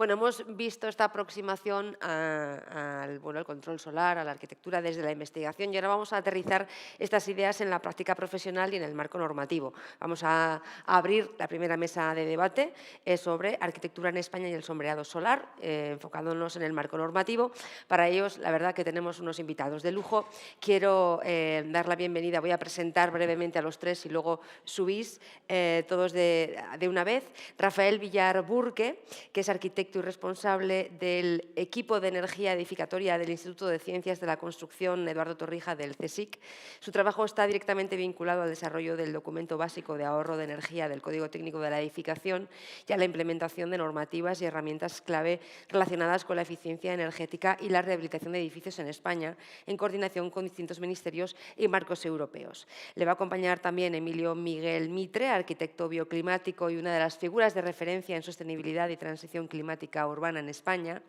Bueno, hemos visto esta aproximación al control solar, a la arquitectura desde la investigación y ahora vamos a aterrizar estas ideas en la práctica profesional y en el marco normativo. Vamos a abrir la primera mesa de debate sobre arquitectura en España y el sombreado solar, enfocándonos en el marco normativo. Para ellos, la verdad que tenemos unos invitados de lujo. Quiero dar la bienvenida, voy a presentar brevemente a los tres y luego subís todos de una vez. Rafael Villar Burque, que es arquitecto y responsable del equipo de energía edificatoria del Instituto de Ciencias de la Construcción Eduardo Torrija del CSIC. Su trabajo está directamente vinculado al desarrollo del documento básico de ahorro de energía del Código Técnico de la Edificación y a la implementación de normativas y herramientas clave relacionadas con la eficiencia energética y la rehabilitación de edificios en España, en coordinación con distintos ministerios y marcos europeos. Le va a acompañar también Emilio Miguel Mitre, arquitecto bioclimático y una de las figuras de referencia en sostenibilidad y transición climática urbana en España.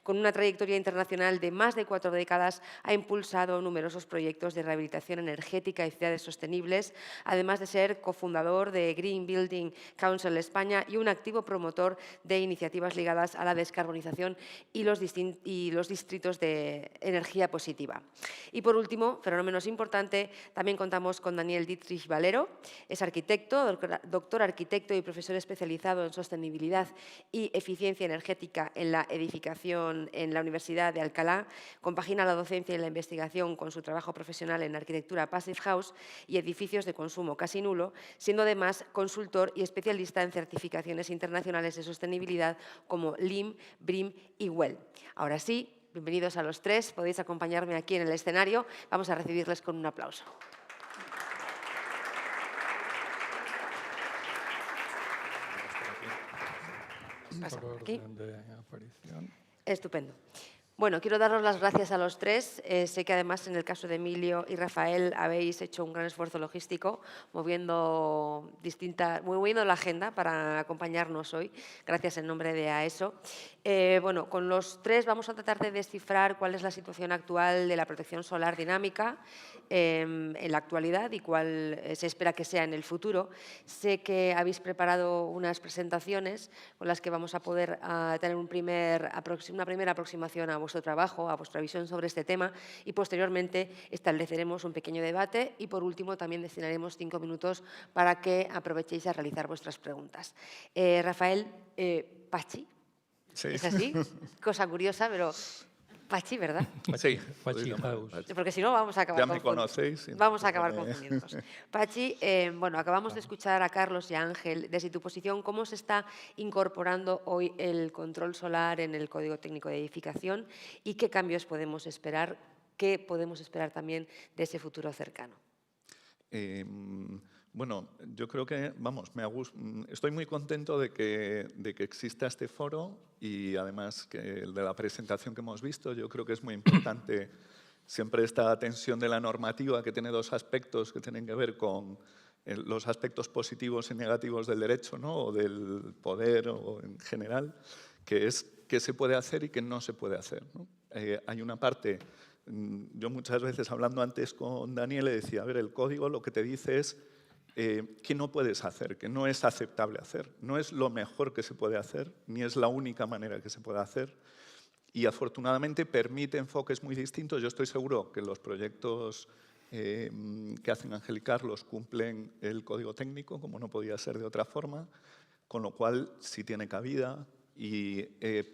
Con una trayectoria internacional de más de 4 décadas, ha impulsado numerosos proyectos de rehabilitación energética y ciudades sostenibles, además de ser cofundador de Green Building Council España y un activo promotor de iniciativas ligadas a la descarbonización y los distritos de energía positiva. Y por último, pero no menos importante, también contamos con Daniel Dietrich Valero. Es arquitecto, doctor arquitecto y profesor especializado en sostenibilidad y eficiencia energética en la edificación en la Universidad de Alcalá. Compagina la docencia y la investigación con su trabajo profesional en arquitectura Passive House y edificios de consumo casi nulo, siendo además consultor y especialista en certificaciones internacionales de sostenibilidad como LEED, BREEAM y WELL. Ahora sí, bienvenidos a los tres. Podéis acompañarme aquí en el escenario. Vamos a recibirles con un aplauso. Pasa por aquí. Estupendo. Bueno, quiero daros las gracias a los tres. Sé que además en el caso de Emilio y Rafael habéis hecho un gran esfuerzo logístico moviendo la agenda para acompañarnos hoy. Gracias en nombre de AESO. Bueno, con los tres vamos a tratar de descifrar cuál es la situación actual de la protección solar dinámica en la actualidad y cuál se espera que sea en el futuro. Sé que habéis preparado unas presentaciones con las que vamos a poder tener una primera aproximación a vuestro trabajo, a vuestra visión sobre este tema y posteriormente estableceremos un pequeño debate y por último también destinaremos 5 minutos para que aprovechéis a realizar vuestras preguntas. Rafael, Pachi, Sí. ¿es así? Cosa curiosa, pero Pachi, ¿verdad? Sí, Pachi House. Porque si no vamos a acabar ya me conocéis. Vamos a acabar confundiéndonos. Pachi, bueno, acabamos de escuchar a Carlos y a Ángel. Desde tu posición, ¿cómo se está incorporando hoy el control solar en el Código Técnico de Edificación y qué cambios podemos esperar? ¿Qué podemos esperar también de ese futuro cercano? Bueno, yo creo que, vamos, estoy muy contento de que exista este foro y además que el de la presentación que hemos visto, yo creo que es muy importante siempre esta tensión de la normativa que tiene dos aspectos que tienen que ver con los aspectos positivos y negativos del derecho, ¿no? O del poder o en general, que es qué se puede hacer y qué no se puede hacer, ¿no? Hay una parte, yo muchas veces hablando antes con Daniel le decía, a ver, el código lo que te dice es qué no puedes hacer, que no es aceptable hacer. No es lo mejor que se puede hacer, ni es la única manera que se puede hacer. Y afortunadamente permite enfoques muy distintos. Yo estoy seguro que los proyectos que hacen Ángel y Carlos cumplen el código técnico, como no podía ser de otra forma, con lo cual sí tiene cabida. Y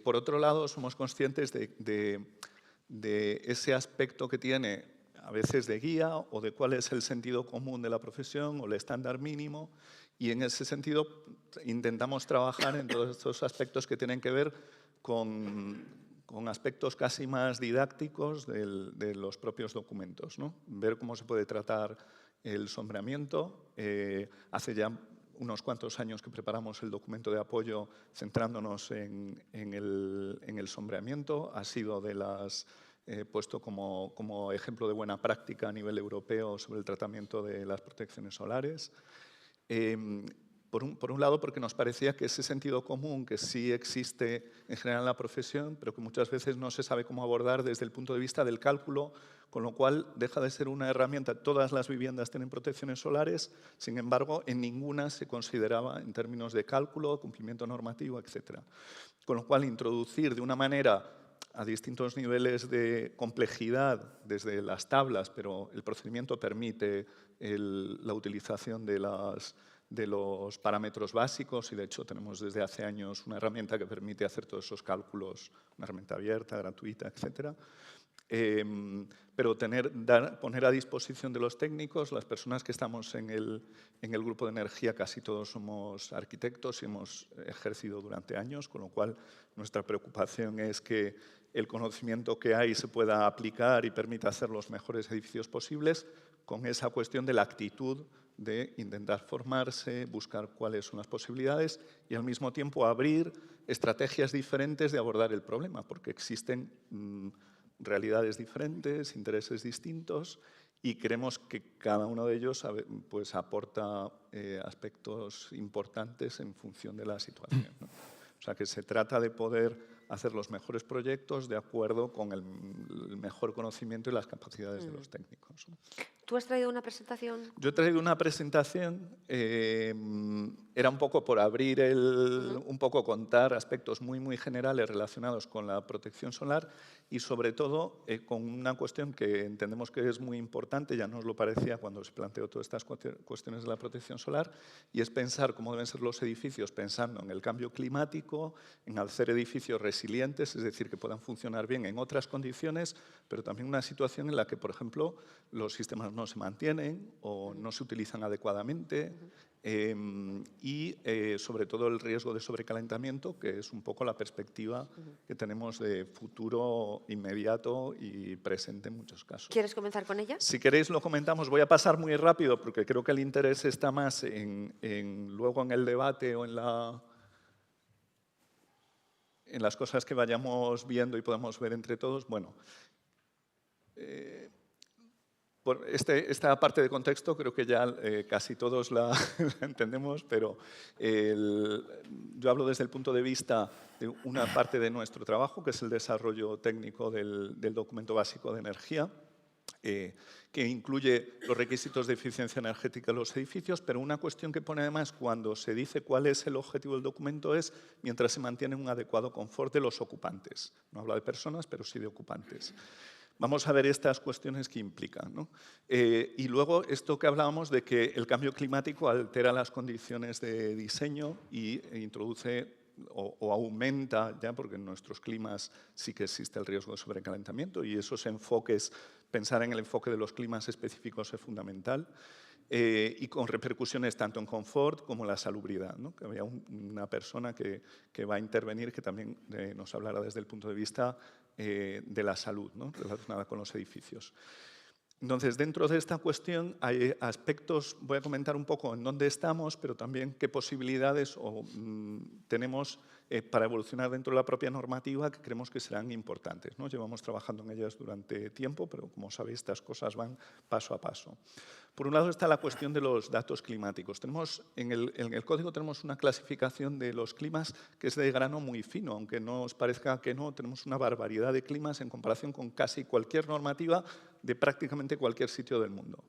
por otro lado, somos conscientes de ese aspecto que tiene a veces de guía o de cuál es el sentido común de la profesión o el estándar mínimo, y en ese sentido intentamos trabajar en todos estos aspectos que tienen que ver con aspectos casi más didácticos de los propios documentos, ¿no? Ver cómo se puede tratar el sombreamiento. Hace ya unos cuantos años que preparamos el documento de apoyo centrándonos en el sombreamiento. Ha sido de las puesto como ejemplo de buena práctica a nivel europeo sobre el tratamiento de las protecciones solares. Por un lado, porque nos parecía que ese sentido común que sí existe en general en la profesión, pero que muchas veces no se sabe cómo abordar desde el punto de vista del cálculo, con lo cual deja de ser una herramienta. Todas las viviendas tienen protecciones solares, sin embargo, en ninguna se consideraba en términos de cálculo, cumplimiento normativo, etc. Con lo cual, introducir de una manera a distintos niveles de complejidad desde las tablas, pero el procedimiento permite la utilización de los parámetros básicos y, de hecho, tenemos desde hace años una herramienta que permite hacer todos esos cálculos, una herramienta abierta, gratuita, etc. Pero poner a disposición de los técnicos, las personas que estamos en el grupo de energía, casi todos somos arquitectos y hemos ejercido durante años, con lo cual nuestra preocupación es que el conocimiento que hay se pueda aplicar y permita hacer los mejores edificios posibles, con esa cuestión de la actitud de intentar formarse, buscar cuáles son las posibilidades y al mismo tiempo abrir estrategias diferentes de abordar el problema, porque existen realidades diferentes, intereses distintos y creemos que cada uno de ellos pues, aporta aspectos importantes en función de la situación, ¿no? O sea, que se trata de poder hacer los mejores proyectos de acuerdo con el mejor conocimiento y las capacidades de los técnicos. ¿Tú has traído una presentación? Yo he traído una presentación, era un poco por abrir, un poco contar aspectos muy generales relacionados con la protección solar y sobre todo con una cuestión que entendemos que es muy importante, ya nos lo parecía cuando se planteó todas estas cuestiones de la protección solar, y es pensar cómo deben ser los edificios pensando en el cambio climático, en hacer edificios resilientes, es decir, que puedan funcionar bien en otras condiciones, pero también una situación en la que, por ejemplo, los sistemas no se mantienen o no se utilizan adecuadamente y sobre todo el riesgo de sobrecalentamiento, que es un poco la perspectiva que tenemos de futuro inmediato y presente en muchos casos. ¿Quieres comenzar con ella? Si queréis lo comentamos, voy a pasar muy rápido porque creo que el interés está más luego en el debate o en las cosas que vayamos viendo y podamos ver entre todos. Bueno, esta parte de contexto creo que ya casi todos la entendemos, pero yo hablo desde el punto de vista de una parte de nuestro trabajo, que es el desarrollo técnico del documento básico de energía, que incluye los requisitos de eficiencia energética de los edificios, pero una cuestión que pone además cuando se dice cuál es el objetivo del documento es mientras se mantiene un adecuado confort de los ocupantes. No habla de personas, pero sí de ocupantes. Vamos a ver estas cuestiones que implican, ¿no? Y luego esto que hablábamos de que el cambio climático altera las condiciones de diseño e introduce o aumenta, ya porque en nuestros climas sí que existe el riesgo de sobrecalentamiento y esos enfoques, pensar en el enfoque de los climas específicos es fundamental. Y con repercusiones tanto en confort como en la salubridad, ¿no? Que había una persona que va a intervenir que también nos hablará desde el punto de vista de la salud, ¿no? Relacionada con los edificios. Entonces, dentro de esta cuestión hay aspectos, voy a comentar un poco en dónde estamos, pero también qué posibilidades tenemos para evolucionar dentro de la propia normativa que creemos que serán importantes, ¿no? Llevamos trabajando en ellas durante tiempo, pero como sabéis, estas cosas van paso a paso. Por un lado está la cuestión de los datos climáticos. En el código tenemos una clasificación de los climas que es de grano muy fino, aunque no os parezca que no, tenemos una barbaridad de climas en comparación con casi cualquier normativa de prácticamente cualquier sitio del mundo.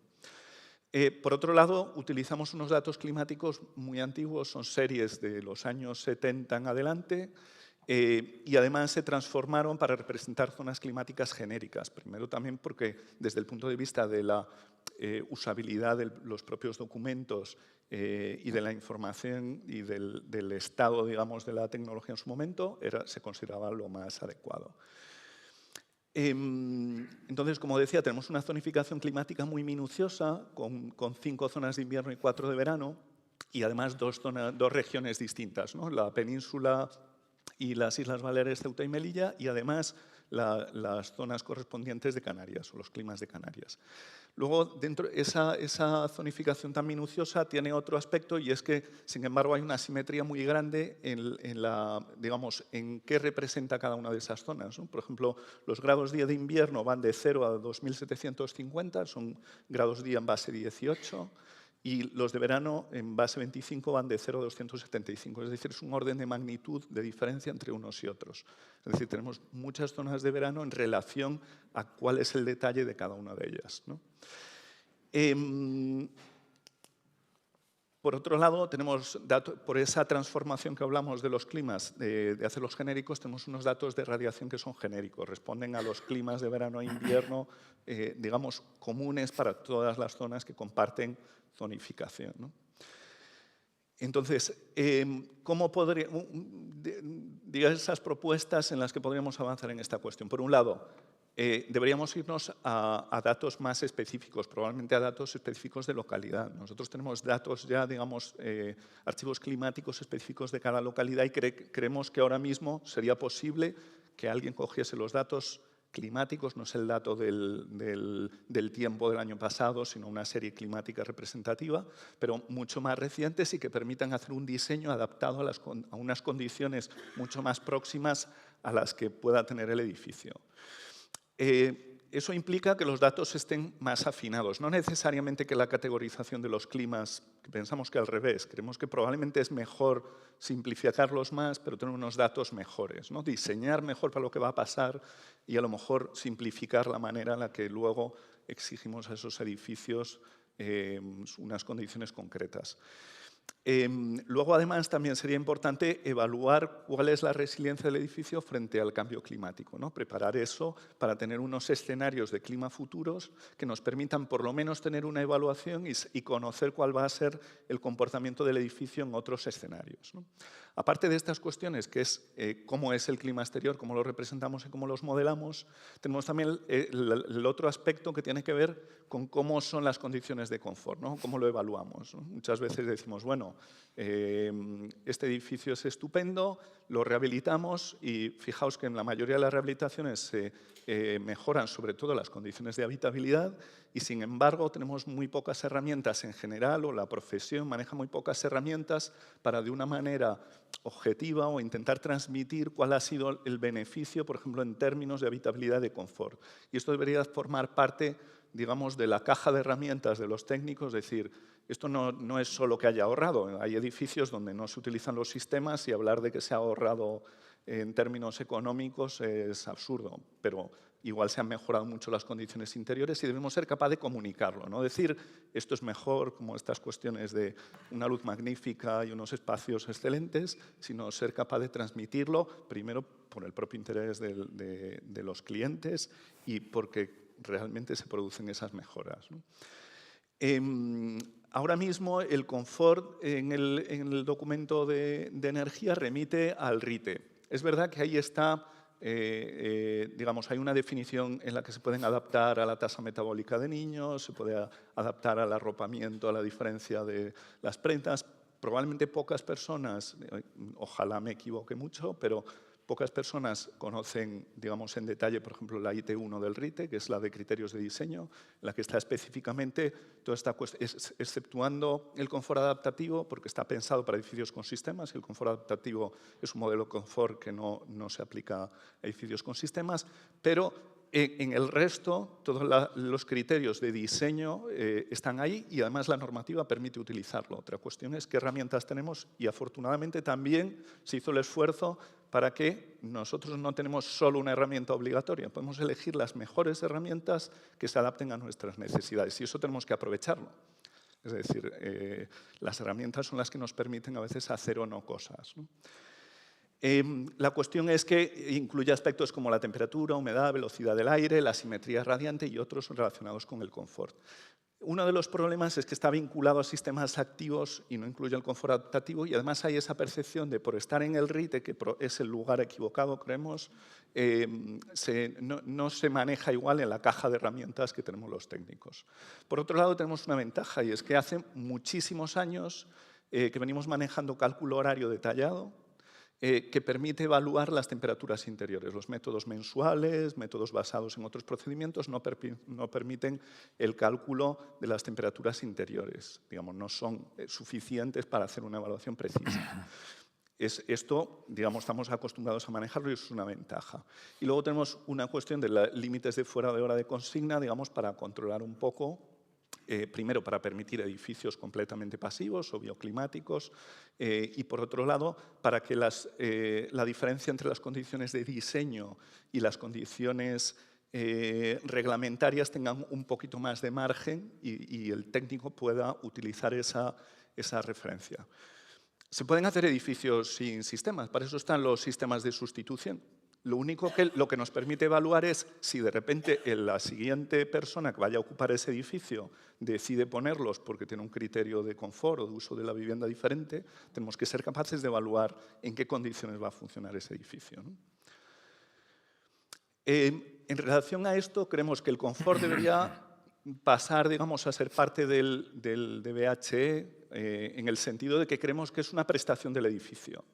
Por otro lado, utilizamos unos datos climáticos muy antiguos, son series de los años 70 en adelante, y además se transformaron para representar zonas climáticas genéricas. Primero también porque desde el punto de vista de la usabilidad de los propios documentos y de la información y del estado, digamos, de la tecnología en su momento, se consideraba lo más adecuado. Entonces, como decía, tenemos una zonificación climática muy minuciosa, con 5 zonas de invierno y 4 de verano, y además dos regiones distintas, ¿no? La península y las Islas Baleares, Ceuta y Melilla, y además las zonas correspondientes de Canarias, o los climas de Canarias. Luego, esa zonificación tan minuciosa tiene otro aspecto, y es que, sin embargo, hay una asimetría muy grande en qué representa cada una de esas zonas, ¿no? Por ejemplo, los grados día de invierno van de 0 a 2.750, son grados día en base 18, y los de verano en base 25 van de 0 a 275. Es decir, es un orden de magnitud de diferencia entre unos y otros. Es decir, tenemos muchas zonas de verano en relación a cuál es el detalle de cada una de ellas, ¿no? Por otro lado, tenemos datos, por esa transformación que hablamos de los climas, de hacerlos genéricos, tenemos unos datos de radiación que son genéricos, responden a los climas de verano e invierno, digamos, comunes para todas las zonas que comparten zonificación, ¿no? Entonces, ¿cómo podría, digamos, esas propuestas en las que podríamos avanzar en esta cuestión? Por un lado, deberíamos irnos a datos más específicos, probablemente a datos específicos de localidad. Nosotros tenemos datos ya, digamos, archivos climáticos específicos de cada localidad y creemos que ahora mismo sería posible que alguien cogiese los datos climáticos, no es el dato del tiempo del año pasado, sino una serie climática representativa, pero mucho más recientes y que permitan hacer un diseño adaptado a unas condiciones mucho más próximas a las que pueda tener el edificio. Eso implica que los datos estén más afinados, no necesariamente que la categorización de los climas, que pensamos que al revés, creemos que probablemente es mejor simplificarlos más, pero tener unos datos mejores, ¿no? Diseñar mejor para lo que va a pasar y a lo mejor simplificar la manera en la que luego exigimos a esos edificios unas condiciones concretas. Luego, además, también sería importante evaluar cuál es la resiliencia del edificio frente al cambio climático, ¿no? Preparar eso para tener unos escenarios de clima futuros que nos permitan por lo menos tener una evaluación y conocer cuál va a ser el comportamiento del edificio en otros escenarios, ¿no? Aparte de estas cuestiones, que es cómo es el clima exterior, cómo lo representamos y cómo los modelamos, tenemos también el otro aspecto que tiene que ver con cómo son las condiciones de confort, ¿no? Cómo lo evaluamos, ¿no? Muchas veces decimos, bueno, este edificio es estupendo, lo rehabilitamos y fijaos que en la mayoría de las rehabilitaciones se mejoran sobre todo las condiciones de habitabilidad y sin embargo tenemos muy pocas herramientas en general o la profesión maneja muy pocas herramientas para de una manera objetiva o intentar transmitir cuál ha sido el beneficio, por ejemplo, en términos de habitabilidad y de confort. Y esto debería formar parte, digamos, de la caja de herramientas de los técnicos, es decir, esto no es solo que haya ahorrado, hay edificios donde no se utilizan los sistemas y hablar de que se ha ahorrado en términos económicos es absurdo, pero igual se han mejorado mucho las condiciones interiores y debemos ser capaces de comunicarlo, no decir esto es mejor, como estas cuestiones de una luz magnífica y unos espacios excelentes, sino ser capaz de transmitirlo, primero por el propio interés de los clientes y porque realmente se producen esas mejoras, ¿no? Ahora mismo el confort en el documento de energía remite al RITE. Es verdad que ahí está, digamos, hay una definición en la que se pueden adaptar a la tasa metabólica de niños, se puede adaptar al arropamiento, a la diferencia de las prendas. Probablemente pocas personas, ojalá me equivoque mucho, pero pocas personas conocen, digamos, en detalle, por ejemplo, la IT1 del RITE, que es la de criterios de diseño, en la que está específicamente toda esta cuestión, exceptuando el confort adaptativo, porque está pensado para edificios con sistemas, y el confort adaptativo es un modelo de confort que no se aplica a edificios con sistemas, pero en el resto, todos los criterios de diseño están ahí y además la normativa permite utilizarlo. Otra cuestión es qué herramientas tenemos y afortunadamente también se hizo el esfuerzo para que nosotros no tenemos solo una herramienta obligatoria, podemos elegir las mejores herramientas que se adapten a nuestras necesidades y eso tenemos que aprovecharlo. Es decir, las herramientas son las que nos permiten a veces hacer o no cosas, ¿no? La cuestión es que incluye aspectos como la temperatura, humedad, velocidad del aire, la simetría radiante y otros relacionados con el confort. Uno de los problemas es que está vinculado a sistemas activos y no incluye el confort adaptativo y además hay esa percepción de por estar en el RITE, que es el lugar equivocado, creemos, no se maneja igual en la caja de herramientas que tenemos los técnicos. Por otro lado, tenemos una ventaja y es que hace muchísimos años que venimos manejando cálculo horario detallado, que permite evaluar las temperaturas interiores. Los métodos mensuales, métodos basados en otros procedimientos, no permiten el cálculo de las temperaturas interiores. Digamos, no son suficientes para hacer una evaluación precisa. Esto, digamos, estamos acostumbrados a manejarlo y eso es una ventaja. Y luego tenemos una cuestión de límites de fuera de hora de consigna, digamos, para controlar un poco primero para permitir edificios completamente pasivos o bioclimáticos y por otro lado para que la diferencia entre las condiciones de diseño y las condiciones reglamentarias tengan un poquito más de margen y el técnico pueda utilizar esa referencia. Se pueden hacer edificios sin sistemas, para eso están los sistemas de sustitución. Lo único que lo que nos permite evaluar es si de repente la siguiente persona que vaya a ocupar ese edificio decide ponerlos porque tiene un criterio de confort o de uso de la vivienda diferente, tenemos que ser capaces de evaluar en qué condiciones va a funcionar ese edificio, ¿no? En relación a esto, creemos que el confort debería pasar, digamos, a ser parte del DBHE en el sentido de que creemos que es una prestación del edificio.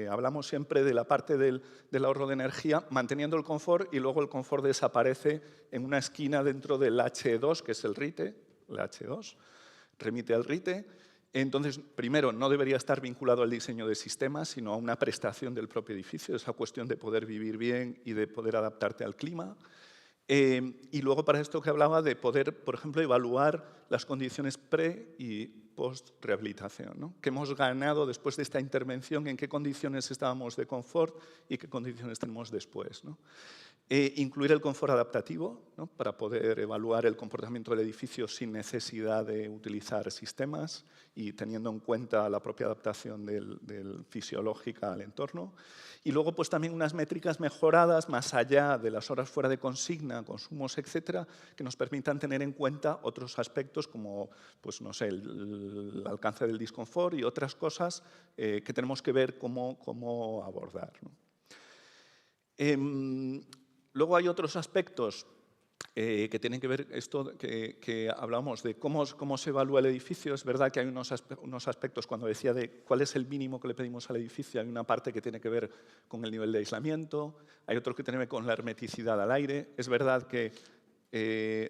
Hablamos siempre de la parte del ahorro de energía, manteniendo el confort y luego el confort desaparece en una esquina dentro del H2, que es el RITE, el H2, remite al RITE. Entonces, primero, no debería estar vinculado al diseño de sistemas, sino a una prestación del propio edificio, esa cuestión de poder vivir bien y de poder adaptarte al clima. Y luego para esto que hablaba de poder, por ejemplo, evaluar las condiciones pre y post-rehabilitación, ¿no? ¿Qué hemos ganado después de esta intervención? ¿En qué condiciones estábamos de confort y qué condiciones tenemos después, ¿no? Incluir el confort adaptativo, ¿no? Para poder evaluar el comportamiento del edificio sin necesidad de utilizar sistemas y teniendo en cuenta la propia adaptación fisiológica al entorno. Y luego pues, también unas métricas mejoradas más allá de las horas fuera de consigna, consumos, etcétera, que nos permitan tener en cuenta otros aspectos como pues, no sé, el alcance del disconfort y otras cosas que tenemos que ver cómo abordar, ¿no? Luego hay otros aspectos que tienen que ver esto que hablamos de cómo se evalúa el edificio. Es verdad que hay unos aspectos, cuando decía de cuál es el mínimo que le pedimos al edificio, hay una parte que tiene que ver con el nivel de aislamiento, hay otro que tiene que ver con la hermeticidad al aire. Es verdad que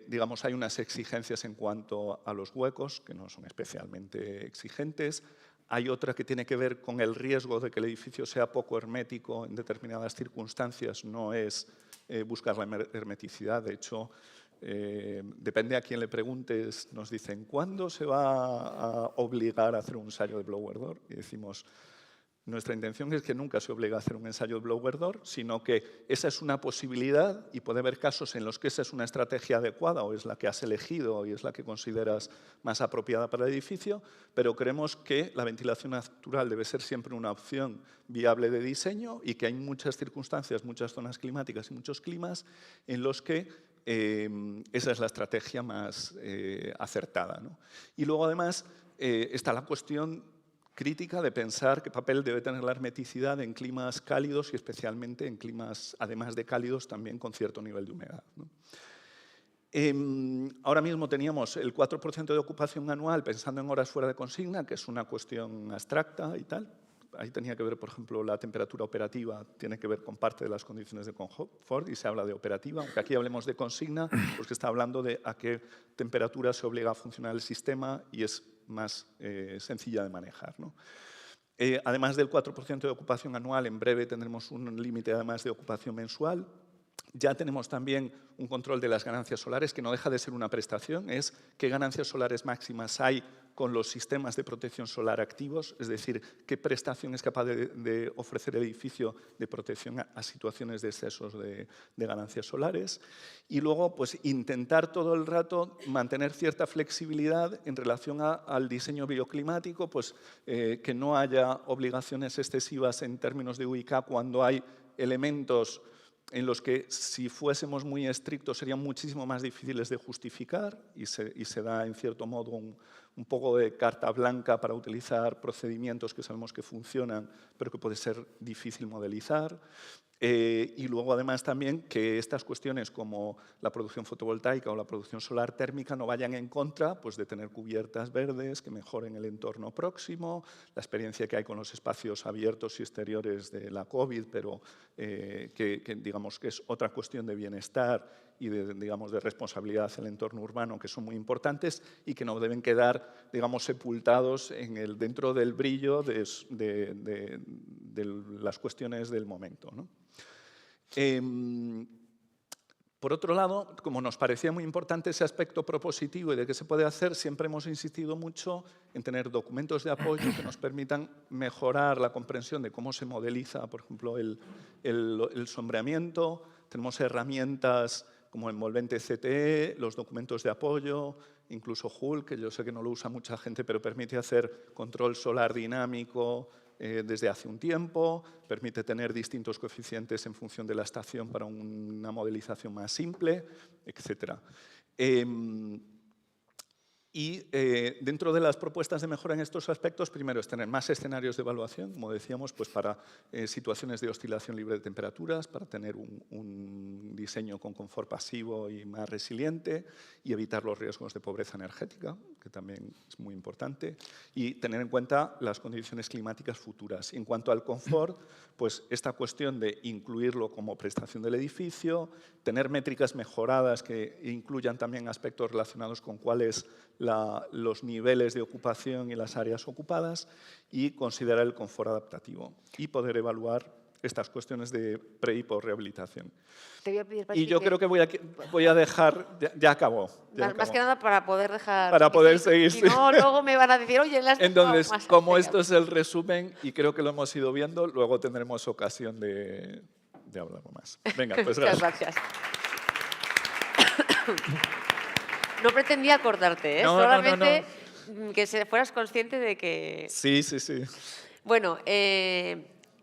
digamos, hay unas exigencias en cuanto a los huecos, que no son especialmente exigentes. Hay otra que tiene que ver con el riesgo de que el edificio sea poco hermético en determinadas circunstancias, no es buscar la hermeticidad. De hecho, depende a quién le preguntes, nos dicen, ¿cuándo se va a obligar a hacer un ensayo de blower door? Y decimos, nuestra intención es que nunca se obligue a hacer un ensayo de blower door, sino que esa es una posibilidad y puede haber casos en los que esa es una estrategia adecuada o es la que has elegido y es la que consideras más apropiada para el edificio, pero creemos que la ventilación natural debe ser siempre una opción viable de diseño y que hay muchas circunstancias, muchas zonas climáticas y muchos climas en los que esa es la estrategia más acertada, ¿no? Y luego, además, está la cuestión crítica de pensar qué papel debe tener la hermeticidad en climas cálidos y especialmente en climas, además de cálidos, también con cierto nivel de humedad, ¿no? Ahora mismo teníamos el 4% de ocupación anual pensando en horas fuera de consigna, que es una cuestión abstracta y tal. Ahí tenía que ver, por ejemplo, la temperatura operativa, tiene que ver con parte de las condiciones de confort y se habla de operativa, aunque aquí hablemos de consigna, pues que está hablando de a qué temperatura se obliga a funcionar el sistema y es más sencilla de manejar, ¿no? Además del 4% de ocupación anual, en breve tendremos un límite además de ocupación mensual. Ya tenemos también un control de las ganancias solares, que no deja de ser una prestación, es qué ganancias solares máximas hay con los sistemas de protección solar activos, es decir, qué prestación es capaz de ofrecer el edificio de protección a situaciones de excesos de ganancias solares. Y luego, pues, intentar todo el rato mantener cierta flexibilidad en relación al diseño bioclimático, pues, que no haya obligaciones excesivas en términos de UIK cuando hay elementos en los que si fuésemos muy estrictos serían muchísimo más difíciles de justificar y se da en cierto modo un poco de carta blanca para utilizar procedimientos que sabemos que funcionan pero que puede ser difícil modelizar. Y luego además también que estas cuestiones como la producción fotovoltaica o la producción solar térmica no vayan en contra pues, de tener cubiertas verdes que mejoren el entorno próximo, la experiencia que hay con los espacios abiertos y exteriores de la COVID, pero que digamos que es otra cuestión de bienestar y digamos, de responsabilidad hacia el entorno urbano que son muy importantes y que no deben quedar digamos, sepultados dentro del brillo de las cuestiones del momento, ¿no? Por otro lado, como nos parecía muy importante ese aspecto propositivo y de qué se puede hacer, siempre hemos insistido mucho en tener documentos de apoyo que nos permitan mejorar la comprensión de cómo se modeliza, por ejemplo, el sombreamiento. Tenemos herramientas como Envolvente CTE, los documentos de apoyo, incluso Hull, que yo sé que no lo usa mucha gente, pero permite hacer control solar dinámico desde hace un tiempo, permite tener distintos coeficientes en función de la estación para una modelización más simple, etc. Dentro de las propuestas de mejora en estos aspectos, primero es tener más escenarios de evaluación, como decíamos, pues para situaciones de oscilación libre de temperaturas, para tener un diseño con confort pasivo y más resiliente y evitar los riesgos de pobreza energética, que también es muy importante, y tener en cuenta las condiciones climáticas futuras. Y en cuanto al confort, pues esta cuestión de incluirlo como prestación del edificio, tener métricas mejoradas que incluyan también aspectos relacionados con cuáles los niveles de ocupación y las áreas ocupadas y considerar el confort adaptativo y poder evaluar estas cuestiones de pre- y post-rehabilitación. Te voy a pedir, Y Patxi, yo creo que voy a dejar... Ya acabó. Más que nada para poder dejar... Para poder seguir. Si no, luego me van a decir, oye, las Entonces, más. como Venga. esto es el resumen, y creo que lo hemos ido viendo, luego tendremos ocasión de hablar más. Venga, pues Muchas gracias. gracias. No pretendía acordarte, ¿eh? No. Solamente que fueras consciente de que... Sí. Bueno,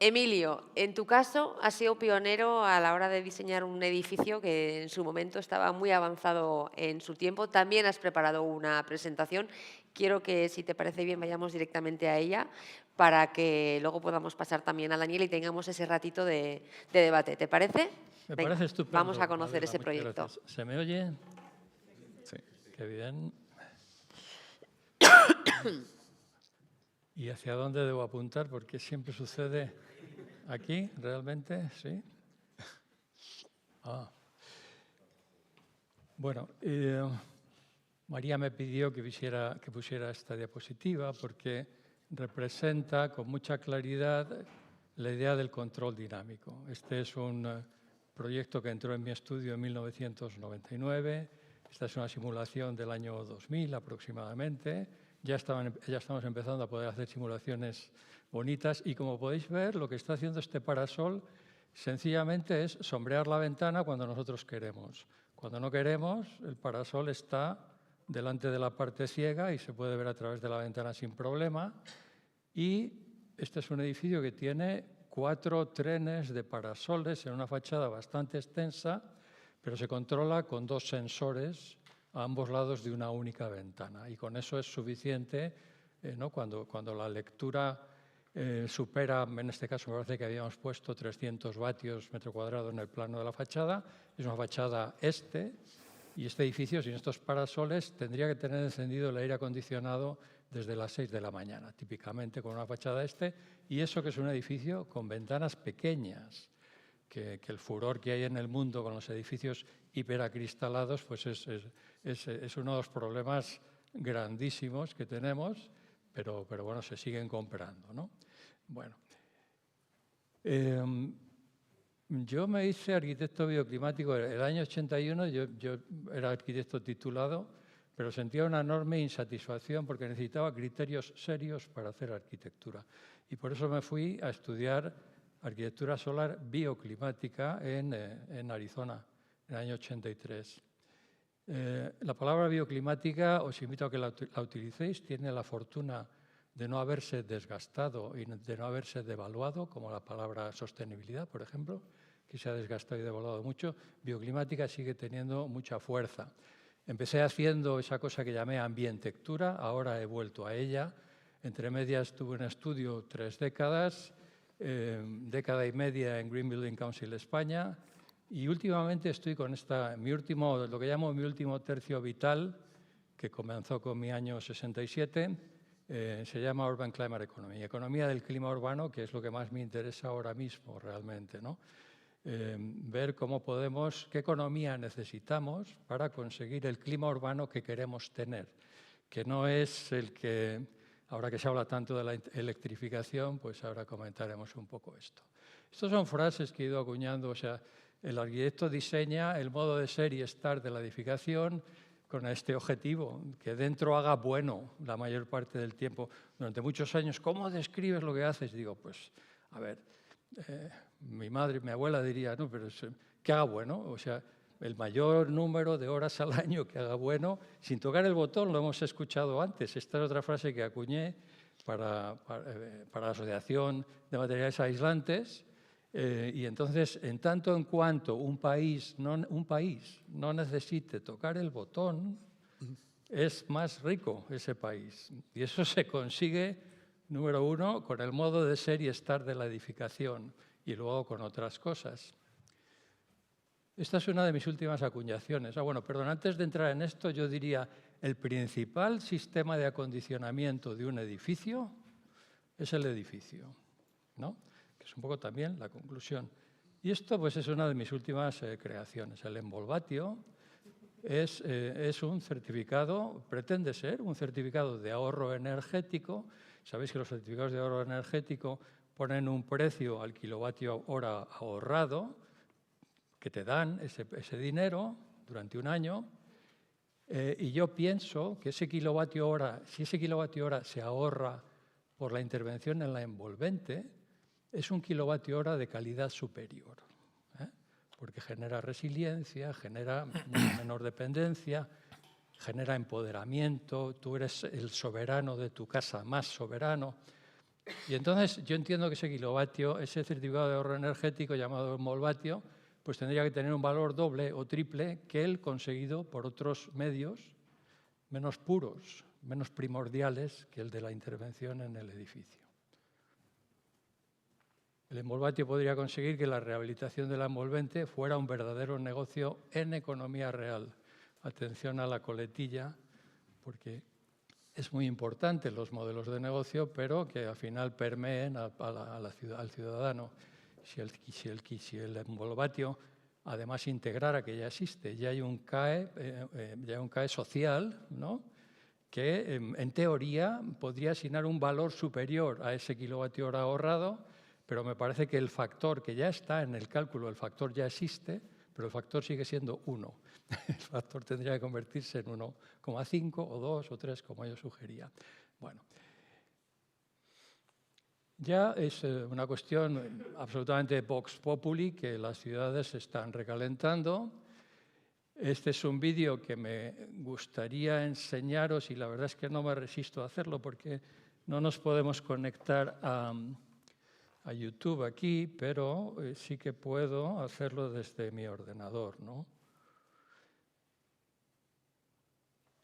Emilio, en tu caso has sido pionero a la hora de diseñar un edificio que en su momento estaba muy avanzado en su tiempo. También has preparado una presentación. Quiero que, si te parece bien, vayamos directamente a ella para que luego podamos pasar también a Daniel y tengamos ese ratito de debate. ¿Te parece? Me Venga, parece estupendo. vamos a conocer Adela, ese muchas proyecto. gracias. ¿Se me oye? Sí. Qué bien. ¿Y hacia dónde debo apuntar? Porque siempre sucede aquí, realmente, ¿sí? Bueno, María me pidió que pusiera esta diapositiva porque representa con mucha claridad la idea del control dinámico. Este es un proyecto que entró en mi estudio en 1999. Esta es una simulación del año 2000 aproximadamente. Ya estamos empezando a poder hacer simulaciones bonitas y, como podéis ver, lo que está haciendo este parasol sencillamente es sombrear la ventana cuando nosotros queremos. Cuando no queremos, el parasol está delante de la parte ciega y se puede ver a través de la ventana sin problema. Y este es un edificio que tiene 4 trenes de parasoles en una fachada bastante extensa, pero se controla con 2 sensores a ambos lados de una única ventana. Y con eso es suficiente, ¿no? Cuando la lectura supera, en este caso me parece que habíamos puesto 300 vatios metro cuadrado en el plano de la fachada. Es una fachada este, y este edificio sin estos parasoles tendría que tener encendido el aire acondicionado desde las 6 de la mañana, típicamente con una fachada este, y eso que es un edificio con ventanas pequeñas, que el furor que hay en el mundo con los edificios hiperacristalados pues es uno de los problemas grandísimos que tenemos, pero bueno, se siguen comprando, ¿no? Bueno, yo me hice arquitecto bioclimático el año 81, yo era arquitecto titulado, pero sentía una enorme insatisfacción porque necesitaba criterios serios para hacer arquitectura. Y por eso me fui a estudiar arquitectura solar bioclimática en Arizona, en el año 83. La palabra bioclimática, os invito a que la utilicéis, tiene la fortuna de no haberse desgastado y de no haberse devaluado, como la palabra sostenibilidad, por ejemplo, que se ha desgastado y devaluado mucho. Bioclimática sigue teniendo mucha fuerza. Empecé haciendo esa cosa que llamé ambientectura, ahora he vuelto a ella. Entre medias tuve un estudio 3 décadas, década y media en Green Building Council España, y últimamente estoy con lo que llamo mi último tercio vital, que comenzó con mi año 67, se llama Urban Climate Economy, economía del clima urbano, que es lo que más me interesa ahora mismo realmente, ¿no? Ver qué economía necesitamos para conseguir el clima urbano que queremos tener, que no es el que, ahora que se habla tanto de la electrificación, pues ahora comentaremos un poco esto. Estas son frases que he ido acuñando, o sea, El arquitecto diseña el modo de ser y estar de la edificación con este objetivo, que dentro haga bueno la mayor parte del tiempo. Durante muchos años, ¿cómo describes lo que haces? Digo, pues, a ver, mi madre, mi abuela diría, no, pero que haga bueno, o sea, el mayor número de horas al año que haga bueno, sin tocar el botón, lo hemos escuchado antes. Esta es otra frase que acuñé para la Asociación de Materiales Aislantes. Y entonces, en tanto en cuanto un país no necesite tocar el botón, es más rico ese país. Y eso se consigue, número uno, con el modo de ser y estar de la edificación y luego con otras cosas. Esta es una de mis últimas acuñaciones. Bueno, perdón, antes de entrar en esto, yo diría, el principal sistema de acondicionamiento de un edificio es el edificio, ¿no? Que es un poco también la conclusión. Y esto pues, es una de mis últimas creaciones. El Envolvatio es un certificado, pretende ser un certificado de ahorro energético. Sabéis que los certificados de ahorro energético ponen un precio al kilovatio hora ahorrado, que te dan ese dinero durante un año, y yo pienso que ese kilovatio hora, si ese kilovatio hora se ahorra por la intervención en la envolvente, es un kilovatio hora de calidad superior, porque genera resiliencia, genera menor dependencia, genera empoderamiento, tú eres el soberano de tu casa, más soberano. Y entonces yo entiendo que ese kilovatio, ese certificado de ahorro energético llamado Envolvatio, pues tendría que tener un valor doble o triple que el conseguido por otros medios menos puros, menos primordiales que el de la intervención en el edificio. El Envolvatio podría conseguir que la rehabilitación de la envolvente fuera un verdadero negocio en economía real. Atención a la coletilla, porque es muy importante los modelos de negocio, pero que al final permeen al ciudadano. Si el Envolvatio además integrara que ya existe, ya hay un CAE social, ¿no? Que en teoría podría asignar un valor superior a ese kilovatio hora ahorrado, pero me parece que el factor que ya está en el cálculo, el factor ya existe, pero el factor sigue siendo 1. El factor tendría que convertirse en 1,5 o 2 o 3, como yo sugería. Bueno. Ya es una cuestión absolutamente vox populi, que las ciudades se están recalentando. Este es un vídeo que me gustaría enseñaros y la verdad es que no me resisto a hacerlo porque no nos podemos conectar a YouTube aquí, pero sí que puedo hacerlo desde mi ordenador, ¿no?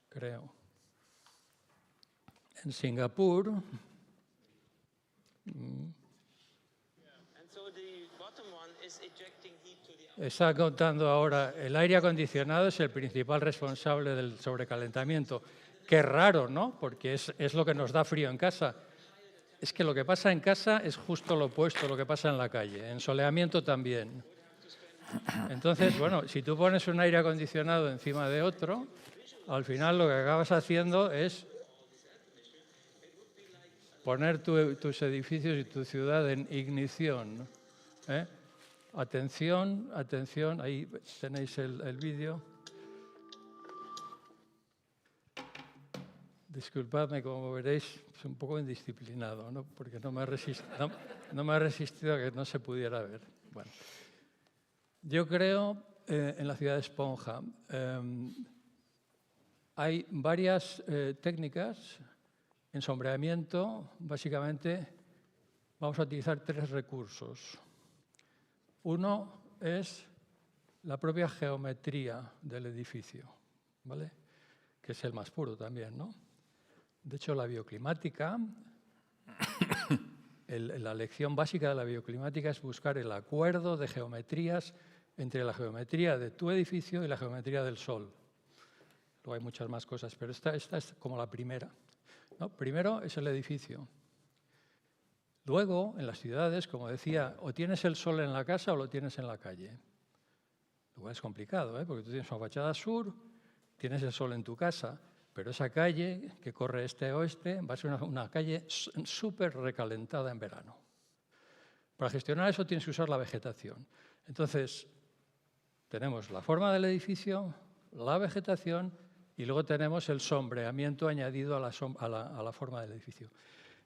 Creo. En Singapur... Está contando ahora, el aire acondicionado es el principal responsable del sobrecalentamiento. Qué raro, ¿no? Porque es lo que nos da frío en casa. Es que lo que pasa en casa es justo lo opuesto a lo que pasa en la calle. En soleamiento también. Entonces, bueno, si tú pones un aire acondicionado encima de otro, al final lo que acabas haciendo es poner tus edificios y tu ciudad en ignición. Atención, atención, ahí tenéis el vídeo. Disculpadme, como veréis, es un poco indisciplinado, ¿no? Porque no me ha resistido a que no se pudiera ver. Bueno. Yo creo en la ciudad de Esponja. Hay varias técnicas en sombreamiento. Básicamente, vamos a utilizar 3 recursos. Uno es la propia geometría del edificio, ¿vale? Que es el más puro también, ¿no? De hecho, la bioclimática, la lección básica de la bioclimática es buscar el acuerdo de geometrías entre la geometría de tu edificio y la geometría del sol. Luego hay muchas más cosas, pero esta es como la primera, ¿no? Primero es el edificio. Luego, en las ciudades, como decía, o tienes el sol en la casa o lo tienes en la calle. Lo cual es complicado, porque tú tienes una fachada sur, tienes el sol en tu casa, pero esa calle que corre este-oeste va a ser una calle súper recalentada en verano. Para gestionar eso tienes que usar la vegetación. Entonces, tenemos la forma del edificio, la vegetación y luego tenemos el sombreamiento añadido a la forma del edificio.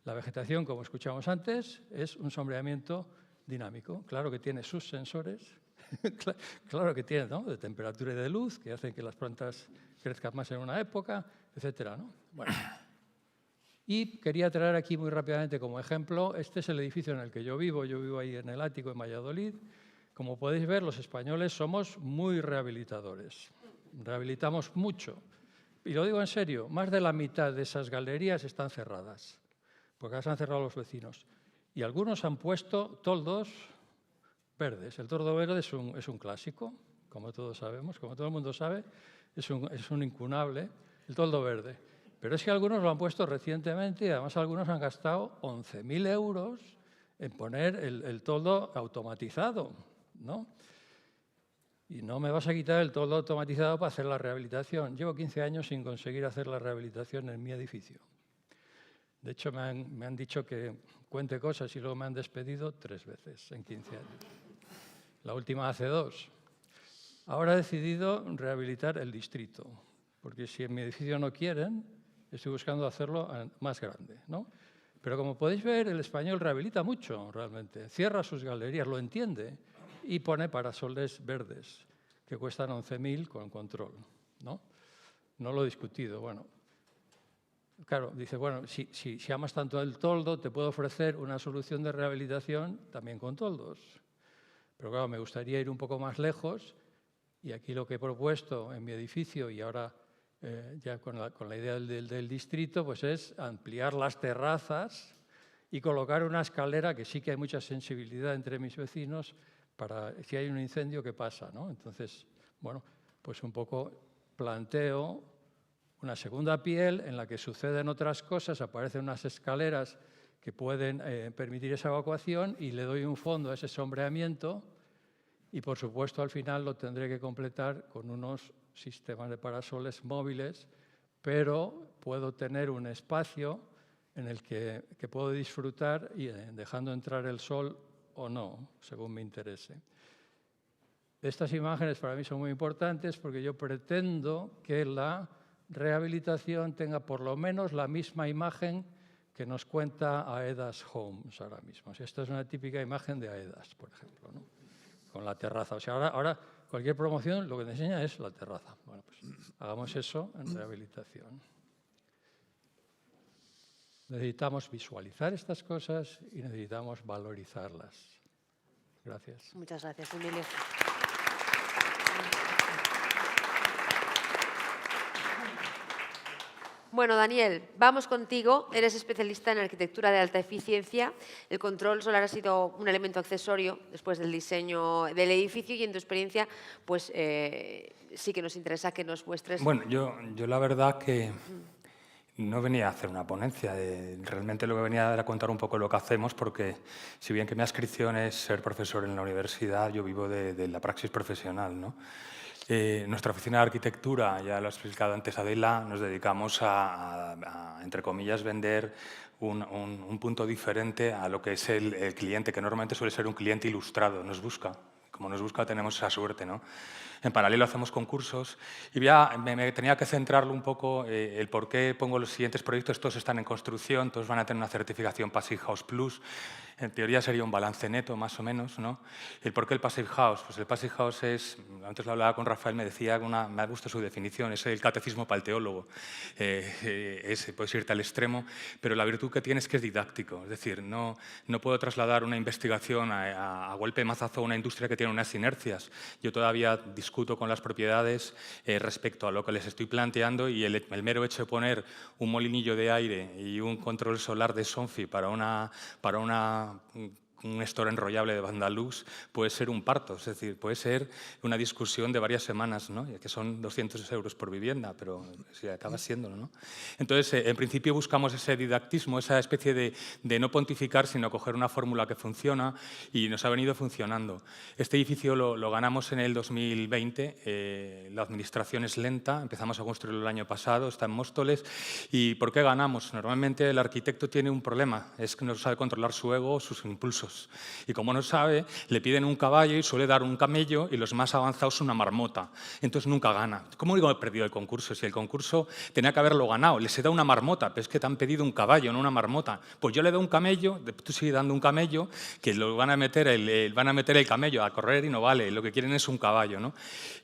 La vegetación, como escuchamos antes, es un sombreamiento dinámico. Claro que tiene sus sensores, claro que tiene, ¿no?, de temperatura y de luz, que hacen que las plantas crezcan más en una época, etcétera, ¿no? Bueno. Y quería traer aquí muy rápidamente como ejemplo, este es el edificio en el que yo vivo ahí en el ático en Valladolid. Como podéis ver, los españoles somos muy rehabilitadores, rehabilitamos mucho. Y lo digo en serio, más de la mitad de esas galerías están cerradas, porque las han cerrado los vecinos. Y algunos han puesto toldos verdes. El toldo verde es un clásico, como todos sabemos, como todo el mundo sabe, es un incunable, el toldo verde. Pero es que algunos lo han puesto recientemente y además algunos han gastado 11.000 euros en poner el toldo automatizado, ¿no? Y no me vas a quitar el toldo automatizado para hacer la rehabilitación. Llevo 15 años sin conseguir hacer la rehabilitación en mi edificio. De hecho, me han dicho que cuente cosas y luego me han despedido 3 veces en 15 años. La última hace 2. Ahora he decidido rehabilitar el distrito, porque si en mi edificio no quieren, estoy buscando hacerlo más grande, ¿no? Pero como podéis ver, el español rehabilita mucho, realmente. Cierra sus galerías, lo entiende, y pone parasoles verdes, que cuestan 11.000 con control, ¿no? No lo he discutido, bueno. Claro, dice, bueno, si amas tanto el toldo, te puedo ofrecer una solución de rehabilitación también con toldos. Pero claro, me gustaría ir un poco más lejos, y aquí lo que he propuesto en mi edificio, y ahora ya con la idea del distrito, pues es ampliar las terrazas y colocar una escalera, que sí que hay mucha sensibilidad entre mis vecinos, para si hay un incendio, ¿qué pasa, ¿no? Entonces, bueno, pues un poco planteo una segunda piel en la que suceden otras cosas, aparecen unas escaleras que pueden permitir esa evacuación y le doy un fondo a ese sombreamiento y, por supuesto, al final lo tendré que completar con unos sistemas de parasoles móviles, pero puedo tener un espacio en el que puedo disfrutar y dejando entrar el sol o no, según me interese. Estas imágenes para mí son muy importantes porque yo pretendo que la rehabilitación tenga por lo menos la misma imagen que nos cuenta Aedas Homes ahora mismo. Esta es una típica imagen de Aedas, por ejemplo, ¿no? Con la terraza. O sea, ahora cualquier promoción lo que te enseña es la terraza. Bueno, pues hagamos eso en rehabilitación. Necesitamos visualizar estas cosas y necesitamos valorizarlas. Gracias. Muchas gracias, Emilio. Bueno, Daniel, vamos contigo. Eres especialista en arquitectura de alta eficiencia. El control solar ha sido un elemento accesorio después del diseño del edificio y en tu experiencia, pues sí que nos interesa que nos muestres. Bueno, yo la verdad que no venía a hacer una ponencia. Realmente lo que venía era contar un poco lo que hacemos, porque si bien que mi adscripción es ser profesor en la universidad, yo vivo de la praxis profesional, ¿no? Nuestra oficina de arquitectura, ya lo ha explicado antes Adela, nos dedicamos a entre comillas, vender un punto diferente a lo que es el cliente, que normalmente suele ser un cliente ilustrado, nos busca. Como nos busca tenemos esa suerte, ¿no? En paralelo hacemos concursos y ya me tenía que centrarlo un poco el por qué pongo los siguientes proyectos. Todos están en construcción, todos van a tener una certificación Passive House Plus. En teoría sería un balance neto, más o menos, ¿no? ¿El por qué el Passive House? Pues el Passive House es, antes lo hablaba con Rafael, me decía, me gusta su definición, es el catecismo para el teólogo. Puedes irte al extremo, pero la virtud que tiene es que es didáctico. Es decir, no puedo trasladar una investigación a golpe de mazazo a una industria que tiene unas inercias. Yo todavía discuto con las propiedades respecto a lo que les estoy planteando y el mero hecho de poner un molinillo de aire y un control solar de Sonfi para un store enrollable de Bandalux puede ser un parto, es decir, puede ser una discusión de varias semanas, ¿no? Que son 200 euros por vivienda, pero sí, acaba siéndolo, ¿no? Entonces, en principio buscamos ese didactismo, esa especie de no pontificar, sino coger una fórmula que funciona y nos ha venido funcionando. Este edificio lo ganamos en el 2020, la administración es lenta, empezamos a construirlo el año pasado, está en Móstoles. ¿Y por qué ganamos? Normalmente el arquitecto tiene un problema, es que no sabe controlar su ego, sus impulsos. concursos. Y como no sabe, le piden un caballo y suele dar un camello y los más avanzados una marmota. Entonces nunca gana. ¿Cómo digo he perdido el concurso? Si el concurso tenía que haberlo ganado, les he dado una marmota, pero es que te han pedido un caballo, no una marmota. Pues yo le doy un camello, tú sigues dando un camello, que lo van a meter el camello a correr y no vale, lo que quieren es un caballo, ¿no?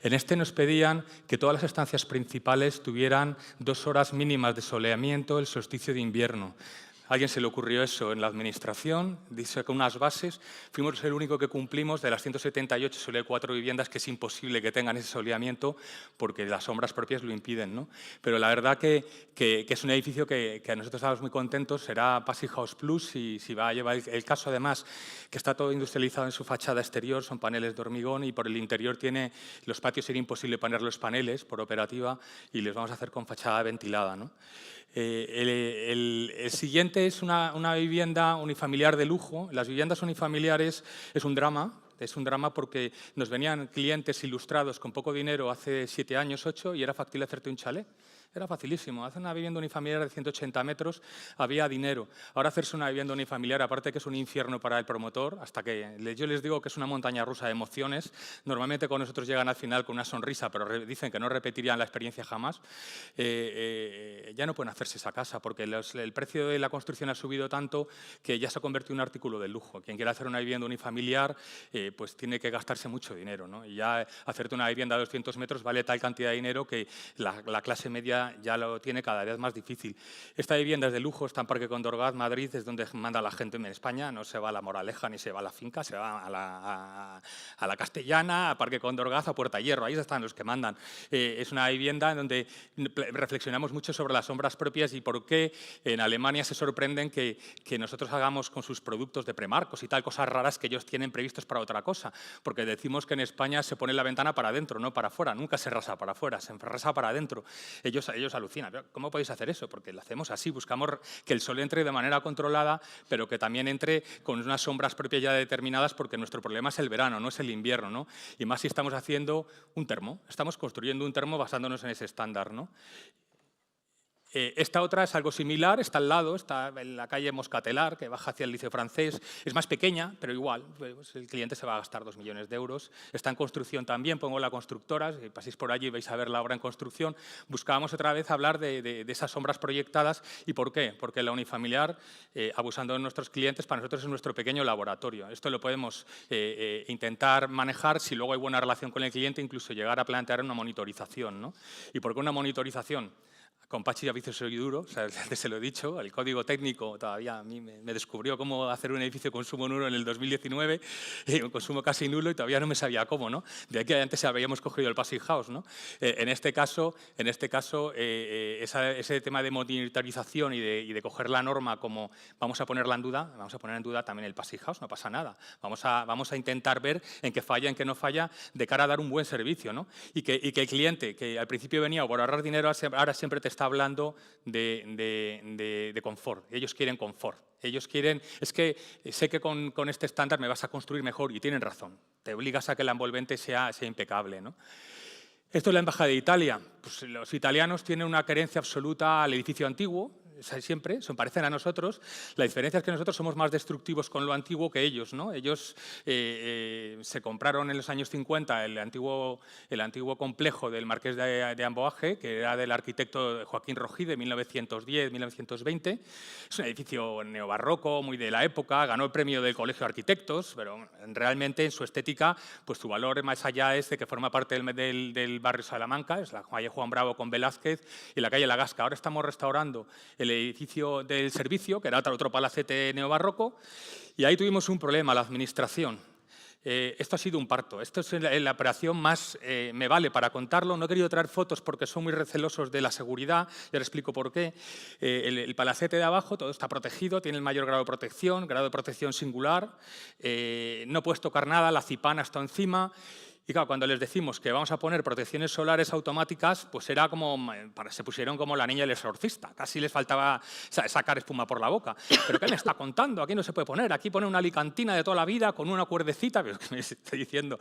En este nos pedían que todas las estancias principales tuvieran 2 horas mínimas de soleamiento el solsticio de invierno. A alguien se le ocurrió eso en la administración, dice con unas bases, fuimos el único que cumplimos de las 178, solo hay 4 viviendas que es imposible que tengan ese soleamiento porque las sombras propias lo impiden, ¿no? Pero la verdad que es un edificio que nosotros estamos muy contentos, será Passy House Plus y si va a llevar el caso además que está todo industrializado en su fachada exterior, son paneles de hormigón y por el interior tiene, los patios sería imposible poner los paneles por operativa y les vamos a hacer con fachada ventilada, ¿no? El siguiente es una vivienda unifamiliar de lujo. Las viviendas unifamiliares es un drama porque nos venían clientes ilustrados con poco dinero hace 7 años, 8, y era factible hacerte un chalet. Era facilísimo. Hacer una vivienda unifamiliar de 180 metros había dinero. Ahora hacerse una vivienda unifamiliar, aparte que es un infierno para el promotor, hasta que yo les digo que es una montaña rusa de emociones. Normalmente con nosotros llegan al final con una sonrisa, pero dicen que no repetirían la experiencia jamás. Ya no pueden hacerse esa casa porque el precio de la construcción ha subido tanto que ya se ha convertido en un artículo de lujo. Quien quiera hacer una vivienda unifamiliar pues tiene que gastarse mucho dinero, ¿no? Y ya hacerte una vivienda de 200 metros vale tal cantidad de dinero que la clase media ya lo tiene cada vez más difícil. Esta vivienda es de lujo, está en Parque Condorgat, Madrid, es donde manda la gente en España, no se va a La Moraleja ni se va a la finca, se va a la Castellana, a Parque Condorgat, a Puerta Hierro, ahí están los que mandan. Es una vivienda en donde reflexionamos mucho sobre las sombras propias y por qué en Alemania se sorprenden que nosotros hagamos con sus productos de premarcos y tal, cosas raras que ellos tienen previstos para otra cosa, porque decimos que en España se pone la ventana para adentro, no para afuera, nunca se rasa para afuera, se rasa para adentro. Ellos alucinan. ¿Cómo podéis hacer eso? Porque lo hacemos así, buscamos que el sol entre de manera controlada, pero que también entre con unas sombras propias ya determinadas, porque nuestro problema es el verano, no es el invierno, ¿no? Y más si estamos haciendo un termo, estamos construyendo un termo basándonos en ese estándar, ¿no? Esta otra es algo similar, está al lado, está en la calle Moscatelar, que baja hacia el Liceo Francés. Es más pequeña, pero igual, pues el cliente se va a gastar 2 millones de euros. Está en construcción también, pongo la constructora, si paséis por allí vais a ver la obra en construcción. Buscábamos otra vez hablar de esas sombras proyectadas. ¿Y por qué? Porque la unifamiliar, abusando de nuestros clientes, para nosotros es nuestro pequeño laboratorio. Esto lo podemos intentar manejar si luego hay buena relación con el cliente, incluso llegar a plantear una monitorización, ¿no? ¿Y por qué una monitorización? Con Pachi Avicio soy duro, o sea, antes se lo he dicho, el código técnico todavía a mí me descubrió cómo hacer un edificio de consumo nulo en el 2019, un consumo casi nulo y todavía no me sabía cómo, ¿no? De aquí antes habíamos cogido el Passy House, ¿no? En este caso ese tema de monitorización y de coger la norma como vamos a poner en duda también el Passy House, no pasa nada. Vamos a intentar ver en qué falla, en qué no falla, de cara a dar un buen servicio, ¿no? Y que el cliente, que al principio venía por ahorrar dinero, ahora siempre te está hablando de confort. Ellos quieren confort. Ellos quieren, es que sé que con este estándar me vas a construir mejor y tienen razón. Te obligas a que la envolvente sea impecable, ¿no? Esto es la Embajada de Italia. Pues los italianos tienen una querencia absoluta al edificio antiguo, siempre, se parecen a nosotros. La diferencia es que nosotros somos más destructivos con lo antiguo que ellos, ¿no? Ellos se compraron en los años 50 el antiguo complejo del Marqués de Amboage, que era del arquitecto Joaquín Rojí de 1910-1920. Es un edificio neobarroco, muy de la época, ganó el premio del Colegio de Arquitectos, pero realmente en su estética, pues su valor más allá es de que forma parte del barrio Salamanca, es la calle Juan Bravo con Velázquez y la calle La Gasca. Ahora estamos restaurando el edificio del servicio, que era otro palacete neobarroco, y ahí tuvimos un problema, la administración. Esto ha sido un parto, esto es la operación más, me vale para contarlo, no he querido traer fotos porque son muy recelosos de la seguridad, y ahora explico por qué. El palacete de abajo, todo está protegido, tiene el mayor grado de protección singular, no puedes tocar nada, la cipana está encima. Y claro, cuando les decimos que vamos a poner protecciones solares automáticas, pues era como, se pusieron como la niña del exorcista, casi les faltaba sacar espuma por la boca. ¿Pero qué me está contando? Aquí no se puede poner, aquí pone una alicantina de toda la vida con una cuerdecita, pero ¿qué me estoy diciendo?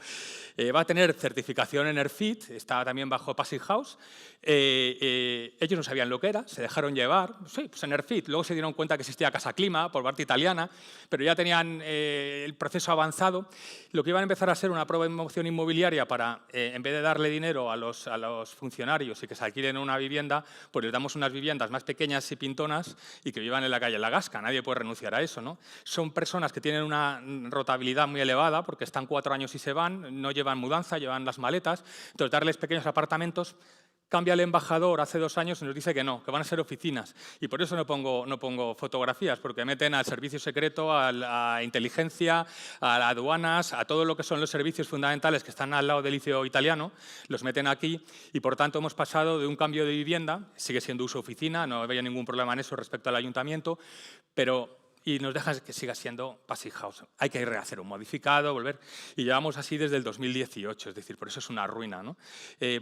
Va a tener certificación EnerPHit, está también bajo Passive House. Ellos no sabían lo que era, se dejaron llevar, sí, pues EnerPHit. Luego se dieron cuenta que existía Casa Clima por parte italiana, pero ya tenían el proceso avanzado. Lo que iban a empezar a ser una promoción inmobiliaria para, en vez de darle dinero a los funcionarios y que se alquilen una vivienda, pues les damos unas viviendas más pequeñas y pintonas y que vivan en la calle La Gasca. Nadie puede renunciar a eso, ¿no? Son personas que tienen una rotabilidad muy elevada porque están 4 años y se van, no llevan mudanza, llevan las maletas. Entonces, darles pequeños apartamentos. Cambia el embajador hace 2 años y nos dice que no, que van a ser oficinas. Y por eso no pongo fotografías, porque meten al servicio secreto, a la inteligencia, a las aduanas, a todo lo que son los servicios fundamentales que están al lado del liceo italiano, los meten aquí y, por tanto, hemos pasado de un cambio de vivienda, sigue siendo uso oficina, no había ningún problema en eso respecto al ayuntamiento, y nos dejan que siga siendo Passive House. Hay que rehacer un modificado, volver. Y llevamos así desde el 2018, es decir, por eso es una ruina, ¿no?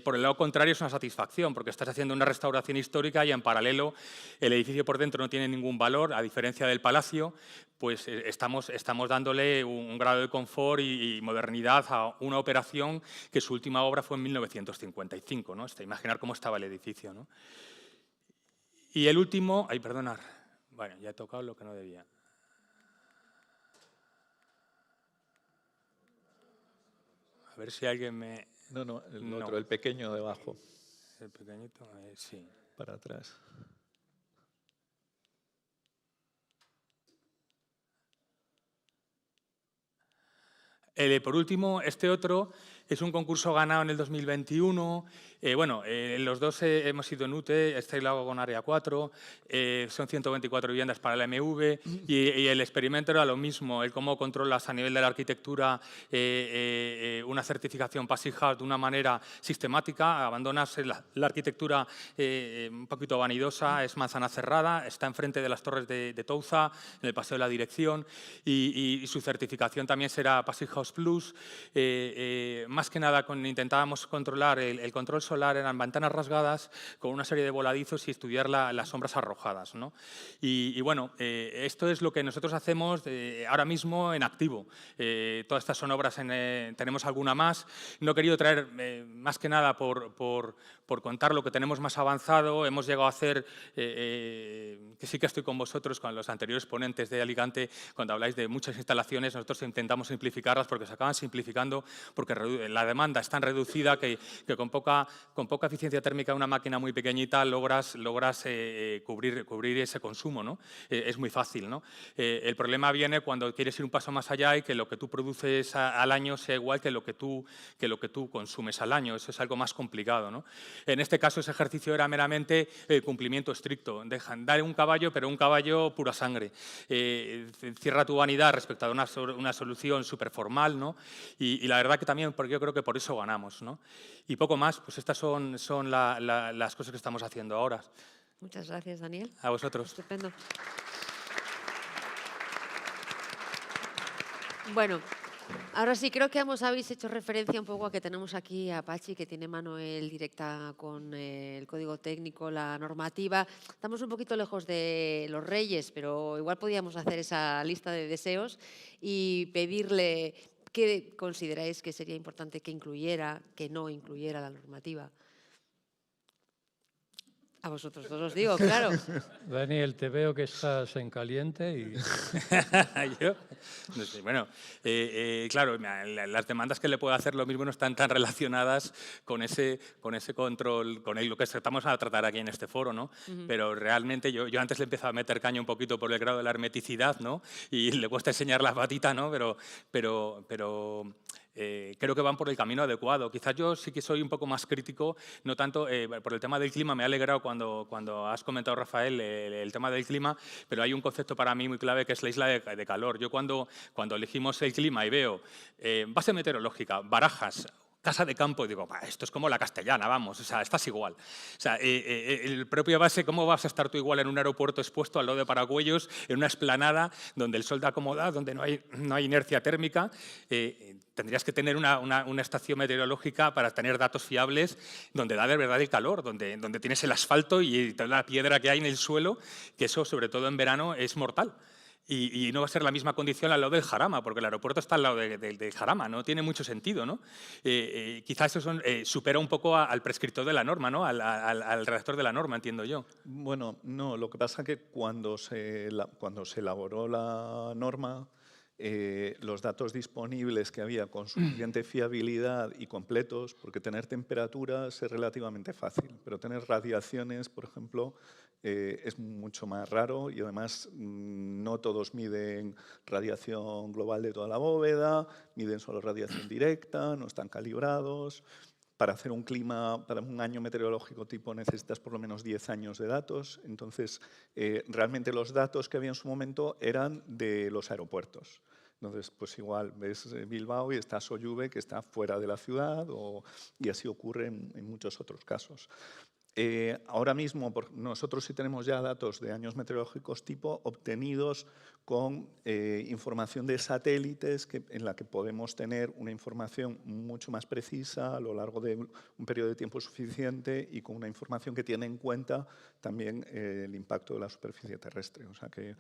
Por el lado contrario es una satisfacción, porque estás haciendo una restauración histórica y en paralelo el edificio por dentro no tiene ningún valor, a diferencia del palacio, pues estamos dándole un grado de confort y modernidad a una operación que su última obra fue en 1955, ¿no? Imaginar cómo estaba el edificio, ¿no? Y el último, perdonad. Bueno, ya he tocado lo que no debía. A ver si alguien me... No, el otro, el pequeño debajo. El pequeñito, sí. Para atrás. Por último, este otro es un concurso ganado en el 2021. Los dos hemos ido en UTE, lo hago con Área 4, son 124 viviendas para la MV y el experimento era lo mismo, el cómo controlas a nivel de la arquitectura una certificación Passive House de una manera sistemática, abandonas la arquitectura un poquito vanidosa, es manzana cerrada, está enfrente de las torres de Touza, en el Paseo de la Dirección y su certificación también será Passive House Plus. Más que nada intentábamos controlar el control solar, eran ventanas rasgadas con una serie de voladizos y estudiar las sombras arrojadas, ¿no? Esto es lo que nosotros hacemos ahora mismo en activo. Todas estas son obras, tenemos alguna más. No he querido traer más que nada por contar lo que tenemos más avanzado. Hemos llegado a hacer, que sí que estoy con vosotros, con los anteriores ponentes de Alicante, cuando habláis de muchas instalaciones, nosotros intentamos simplificarlas porque se acaban simplificando, porque la demanda es tan reducida que con poca eficiencia térmica de una máquina muy pequeñita logras cubrir ese consumo, ¿no? Es muy fácil, ¿no? El problema viene cuando quieres ir un paso más allá y que lo que tú produces al año sea igual que lo que tú consumes al año. Eso es algo más complicado, ¿no? En este caso, ese ejercicio era meramente cumplimiento estricto. Dar un caballo, pero un caballo pura sangre. Cierra tu vanidad respecto a una solución súper formal, ¿no? Y la verdad que también, porque yo creo que por eso ganamos, ¿no? Y poco más, pues estas son las cosas que estamos haciendo ahora. Muchas gracias, Daniel. A vosotros. Estupendo. Bueno, ahora sí, creo que habéis hecho referencia un poco a que tenemos aquí a Pachi, que tiene mano directa con el código técnico, la normativa. Estamos un poquito lejos de los reyes, pero igual podíamos hacer esa lista de deseos y pedirle qué consideráis que sería importante que incluyera, que no incluyera la normativa. A vosotros dos os digo, claro. Daniel, te veo que estás en caliente y... ¿Yo? No sé, bueno, claro, las demandas que le puedo hacer lo mismo no están tan relacionadas con ese control, con lo que estamos a tratar aquí en este foro, ¿no? Pero realmente yo antes le empezaba a meter caña un poquito por el grado de la hermeticidad, ¿no? Y le cuesta enseñar la patita, ¿no? Pero creo que van por el camino adecuado. Quizás yo sí que soy un poco más crítico, no tanto por el tema del clima. Me ha alegrado cuando has comentado, Rafael, el tema del clima, pero hay un concepto para mí muy clave que es la isla de calor. Yo cuando elegimos el clima y veo base meteorológica, Barajas, casa de campo, y digo, esto es como la Castellana, vamos, o sea, estás igual. O sea, el propio base, ¿cómo vas a estar tú igual en un aeropuerto expuesto al lado de Paracuellos, en una explanada donde el sol te acomoda, donde no hay inercia térmica? Tendrías que tener una estación meteorológica para tener datos fiables donde da de verdad el calor, donde tienes el asfalto y toda la piedra que hay en el suelo, que eso, sobre todo en verano, es mortal. Y no va a ser la misma condición al lado del Jarama, porque el aeropuerto está al lado del Jarama, no tiene mucho sentido, ¿no? Quizás eso supera un poco al prescriptor de la norma, ¿no? Al redactor de la norma, entiendo yo. Bueno, no, lo que pasa es que cuando se elaboró la norma, los datos disponibles que había con suficiente fiabilidad y completos, porque tener temperaturas es relativamente fácil, pero tener radiaciones, por ejemplo, es mucho más raro y además no todos miden radiación global de toda la bóveda, miden solo radiación directa, no están calibrados. Para hacer un clima, para un año meteorológico tipo necesitas por lo menos 10 años de datos. Entonces, realmente los datos que había en su momento eran de los aeropuertos. Entonces, pues igual ves Bilbao y está Soyuve, que está fuera de la ciudad, y así ocurre en muchos otros casos. Ahora mismo nosotros sí tenemos ya datos de años meteorológicos tipo obtenidos con información de satélites en la que podemos tener una información mucho más precisa a lo largo de un periodo de tiempo suficiente y con una información que tiene en cuenta también el impacto de la superficie terrestre. O sea que,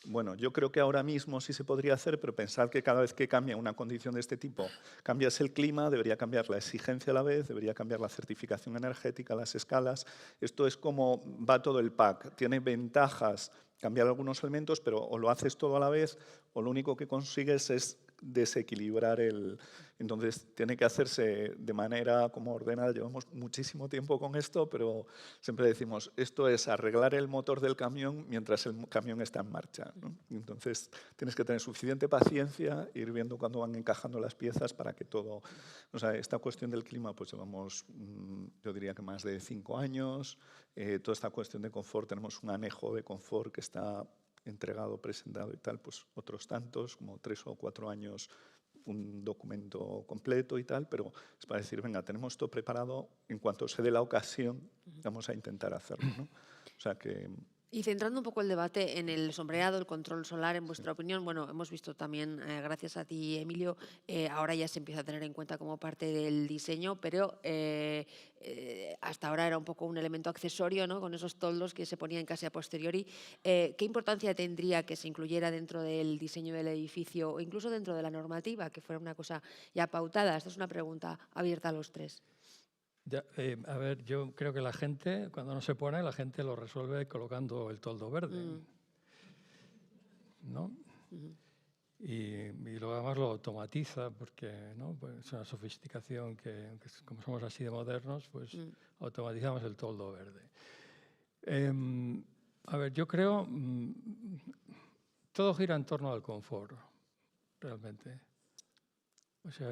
bueno, yo creo que ahora mismo sí se podría hacer, pero pensar que cada vez que cambia una condición de este tipo, cambias el clima, debería cambiar la exigencia a la vez, debería cambiar la certificación energética, las escalas. Esto es como va todo el pack. Tiene ventajas cambiar algunos elementos, pero o lo haces todo a la vez o lo único que consigues es desequilibrar el... Entonces, tiene que hacerse de manera como ordenada. Llevamos muchísimo tiempo con esto, pero siempre decimos, esto es arreglar el motor del camión mientras el camión está en marcha, ¿no? Entonces, tienes que tener suficiente paciencia, ir viendo cuándo van encajando las piezas para que todo... O sea, esta cuestión del clima, pues llevamos, yo diría que más de 5 años. Toda esta cuestión de confort, tenemos un anejo de confort que está entregado, presentado y tal, pues otros tantos, como 3 o 4 años, un documento completo y tal, pero es para decir, venga, tenemos esto preparado, en cuanto se dé la ocasión, vamos a intentar hacerlo, ¿no? O sea que... Y centrando un poco el debate en el sombreado, el control solar, en vuestra opinión, bueno, hemos visto también, gracias a ti, Emilio, ahora ya se empieza a tener en cuenta como parte del diseño, pero hasta ahora era un poco un elemento accesorio, ¿no? Con esos toldos que se ponían casi a posteriori. ¿Qué importancia tendría que se incluyera dentro del diseño del edificio o incluso dentro de la normativa, que fuera una cosa ya pautada? Esta es una pregunta abierta a los tres. Ya, a ver, yo creo que la gente, cuando no se pone, la gente lo resuelve colocando el toldo verde, ¿no? Y luego además lo automatiza porque, ¿no? Pues es una sofisticación que como somos así de modernos, pues automatizamos el toldo verde. A ver, yo creo, todo gira en torno al confort, realmente. O sea,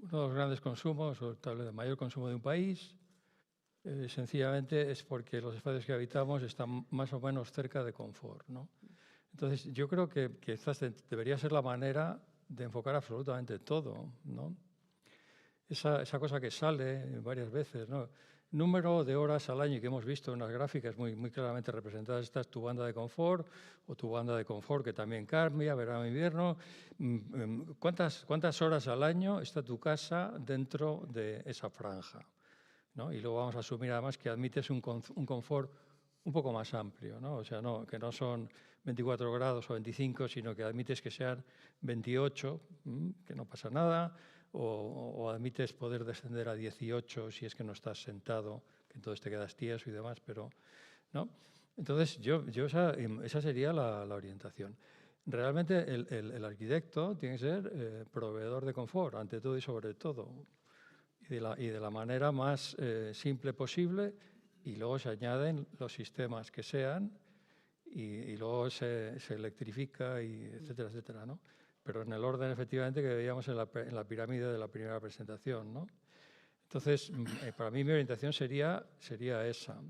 uno de los grandes consumos, o tal vez el mayor consumo de un país, sencillamente es porque los espacios que habitamos están más o menos cerca de confort, ¿no? Entonces, yo creo que esta debería ser la manera de enfocar absolutamente todo, ¿no? Esa cosa que sale varias veces, ¿no? Número de horas al año que hemos visto en las gráficas muy, muy claramente representadas. Esta es tu banda de confort o tu banda de confort que también cambia, verano e invierno. ¿Cuántas horas al año está tu casa dentro de esa franja, ¿no? Y luego vamos a asumir además que admites un confort un poco más amplio, ¿no? O sea, que no son 24 grados o 25, sino que admites que sean 28, que no pasa nada, o admites poder descender a 18 si es que no estás sentado, que entonces te quedas tieso y demás, pero ¿no? Entonces, esa sería la orientación. Realmente el arquitecto tiene que ser proveedor de confort, ante todo y sobre todo, y de la manera más simple posible, y luego se añaden los sistemas que sean, y luego se electrifica, y etcétera, etcétera, ¿no? Pero en el orden, efectivamente, que veíamos en la pirámide de la primera presentación, ¿no? Entonces, para mí mi orientación sería esa.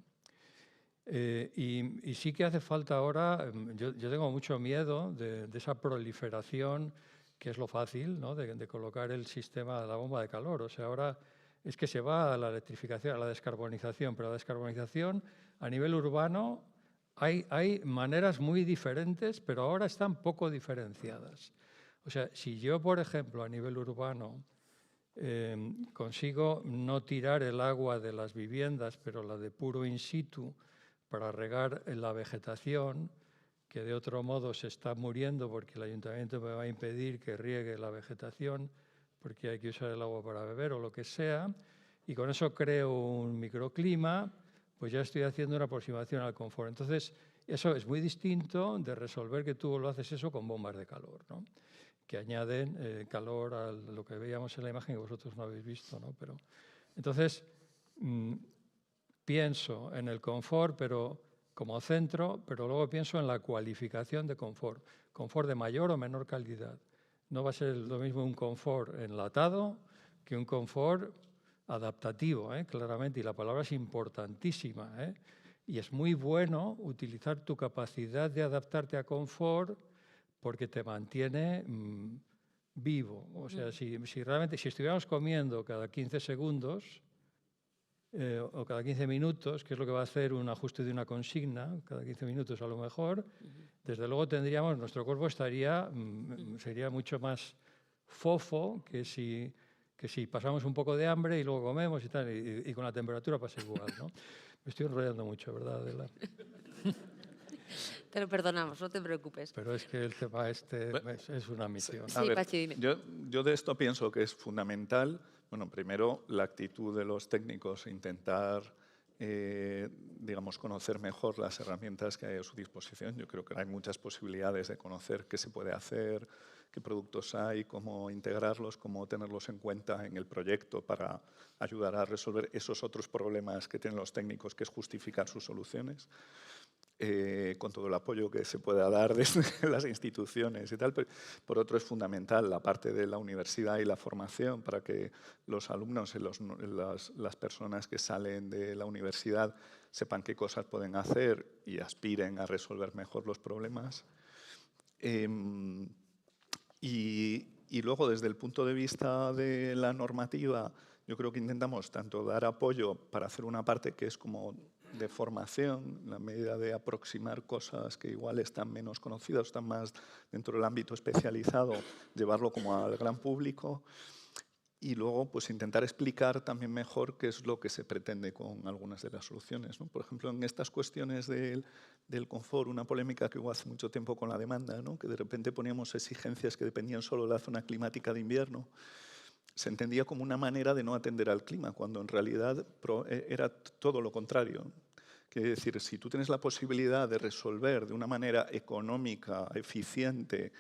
Y sí que hace falta ahora, yo tengo mucho miedo de esa proliferación que es lo fácil, ¿no?, de colocar el sistema de la bomba de calor. O sea, ahora es que se va a la electrificación, a la descarbonización, pero la descarbonización a nivel urbano hay maneras muy diferentes, pero ahora están poco diferenciadas. O sea, si yo, por ejemplo, a nivel urbano consigo no tirar el agua de las viviendas, pero la depuro in situ para regar la vegetación, que de otro modo se está muriendo porque el ayuntamiento me va a impedir que riegue la vegetación porque hay que usar el agua para beber o lo que sea, y con eso creo un microclima, pues ya estoy haciendo una aproximación al confort. Entonces, eso es muy distinto de resolver que tú lo haces eso con bombas de calor, ¿no?, que añaden calor a lo que veíamos en la imagen que vosotros no habéis visto, ¿no? Pero, entonces, pienso en el confort, pero como centro, pero luego pienso en la cualificación de confort. Confort de mayor o menor calidad. No va a ser lo mismo un confort enlatado que un confort adaptativo, claramente, y la palabra es importantísima. Y es muy bueno utilizar tu capacidad de adaptarte a confort porque te mantiene vivo. O sea, si realmente, si estuviéramos comiendo cada 15 segundos o cada 15 minutos, que es lo que va a hacer un ajuste de una consigna, cada 15 minutos a lo mejor, desde luego tendríamos, nuestro cuerpo estaría, sería mucho más fofo que si pasamos un poco de hambre y luego comemos y tal, y con la temperatura pasa igual, ¿no? Me estoy enrollando mucho, ¿verdad, Adela? Te lo perdonamos, no te preocupes. Pero es que el tema este es una misión. Sí, Pachi, dime. Yo de esto pienso que es fundamental, bueno, primero la actitud de los técnicos, intentar, digamos, conocer mejor las herramientas que hay a su disposición. Yo creo que hay muchas posibilidades de conocer qué se puede hacer, qué productos hay, cómo integrarlos, cómo tenerlos en cuenta en el proyecto para ayudar a resolver esos otros problemas que tienen los técnicos, que es justificar sus soluciones. Con todo el apoyo que se pueda dar desde las instituciones y tal. Pero por otro, es fundamental la parte de la universidad y la formación para que los alumnos y las personas que salen de la universidad sepan qué cosas pueden hacer y aspiren a resolver mejor los problemas. Y luego, desde el punto de vista de la normativa, yo creo que intentamos tanto dar apoyo para hacer una parte que es como de formación, en la medida de aproximar cosas que igual están menos conocidas, están más dentro del ámbito especializado, llevarlo como al gran público, y luego pues intentar explicar también mejor qué es lo que se pretende con algunas de las soluciones, ¿no? Por ejemplo, en estas cuestiones del confort, una polémica que hubo hace mucho tiempo con la demanda, ¿no?, que de repente poníamos exigencias que dependían solo de la zona climática de invierno, se entendía como una manera de no atender al clima, cuando en realidad era todo lo contrario. Quiere decir, si tú tienes la posibilidad de resolver de una manera económica, eficiente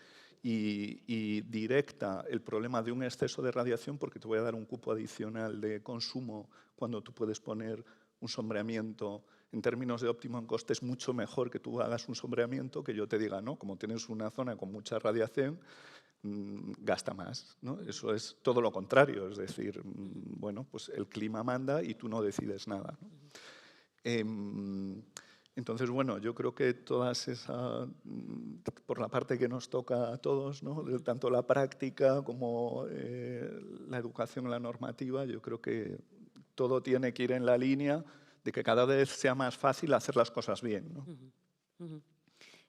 y directa el problema de un exceso de radiación, porque te voy a dar un cupo adicional de consumo cuando tú puedes poner un sombreamiento en términos de óptimo en coste, es mucho mejor que tú hagas un sombreamiento que yo te diga, no, como tienes una zona con mucha radiación, gasta más, ¿no? Eso es todo lo contrario, es decir, bueno, pues el clima manda y tú no decides nada, ¿no? Entonces, bueno, yo creo que todas esas, por la parte que nos toca a todos, ¿no?, tanto la práctica como la educación, la normativa, yo creo que todo tiene que ir en la línea de que cada vez sea más fácil hacer las cosas bien, ¿no?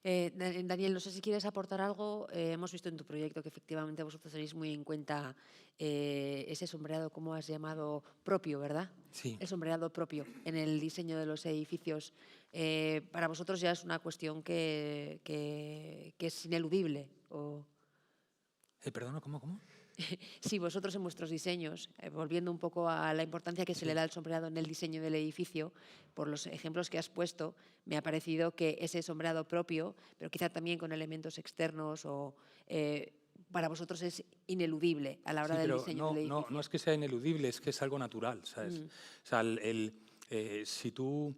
Daniel, no sé si quieres aportar algo. Hemos visto en tu proyecto que efectivamente vosotros tenéis muy en cuenta ese sombreado, como has llamado, propio, ¿verdad? Sí. El sombreado propio en el diseño de los edificios. Para vosotros ya es una cuestión que es ineludible. Perdona, ¿cómo? Sí, vosotros en vuestros diseños, volviendo un poco a la importancia que se le da al sombreado en el diseño del edificio, por los ejemplos que has puesto, me ha parecido que ese sombreado propio, pero quizá también con elementos externos, para vosotros es ineludible a la hora del diseño del edificio. No es que sea ineludible, es que es algo natural, ¿sabes? O sea, si tú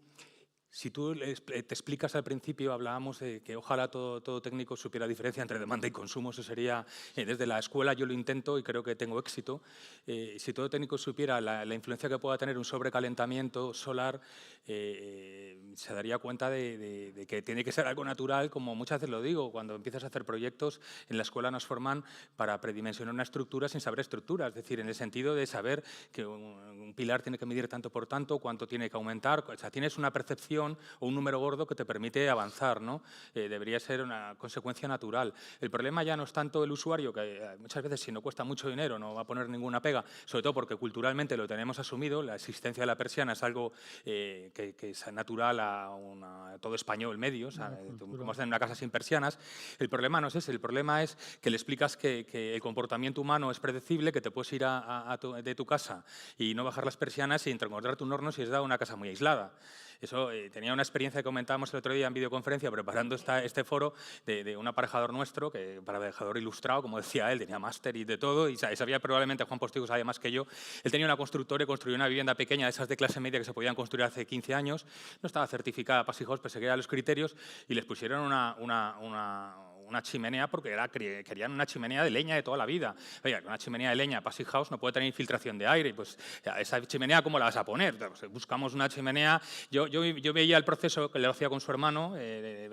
Si tú te explicas al principio, hablábamos de que ojalá todo técnico supiera la diferencia entre demanda y consumo, eso sería, desde la escuela yo lo intento y creo que tengo éxito. Si todo técnico supiera la influencia que pueda tener un sobrecalentamiento solar, se daría cuenta de que tiene que ser algo natural, como muchas veces lo digo, cuando empiezas a hacer proyectos, en la escuela nos forman para predimensionar una estructura sin saber estructura, es decir, en el sentido de saber que un pilar tiene que medir tanto por tanto, cuánto tiene que aumentar, o sea, tienes una percepción o un número gordo que te permite avanzar, ¿no? Debería ser una consecuencia natural. El problema ya no es tanto el usuario, que muchas veces si no cuesta mucho dinero no va a poner ninguna pega, sobre todo porque culturalmente lo tenemos asumido, la existencia de la persiana es algo que es natural a todo español medio, o sea, como vas en una casa sin persianas. El problema no es ese, el problema es que le explicas que el comportamiento humano es predecible, que te puedes ir de tu casa y no bajar las persianas y encontrarte un horno si has dado una casa muy aislada. Eso tenía una experiencia que comentábamos el otro día en videoconferencia preparando este foro de un aparejador nuestro, que aparejador ilustrado, como decía él, tenía máster y de todo, y sabía probablemente, Juan Postigo sabía más que yo. Él tenía una constructora y construyó una vivienda pequeña, de esas de clase media que se podían construir hace 15 años, no estaba certificada Passy House, pero seguía los criterios y les pusieron una chimenea porque querían una chimenea de leña de toda la vida. Oye, una chimenea de leña Passy House no puede tener infiltración de aire, pues esa chimenea ¿cómo la vas a poner? Pues, buscamos una chimenea. Yo veía el proceso que le hacía con su hermano,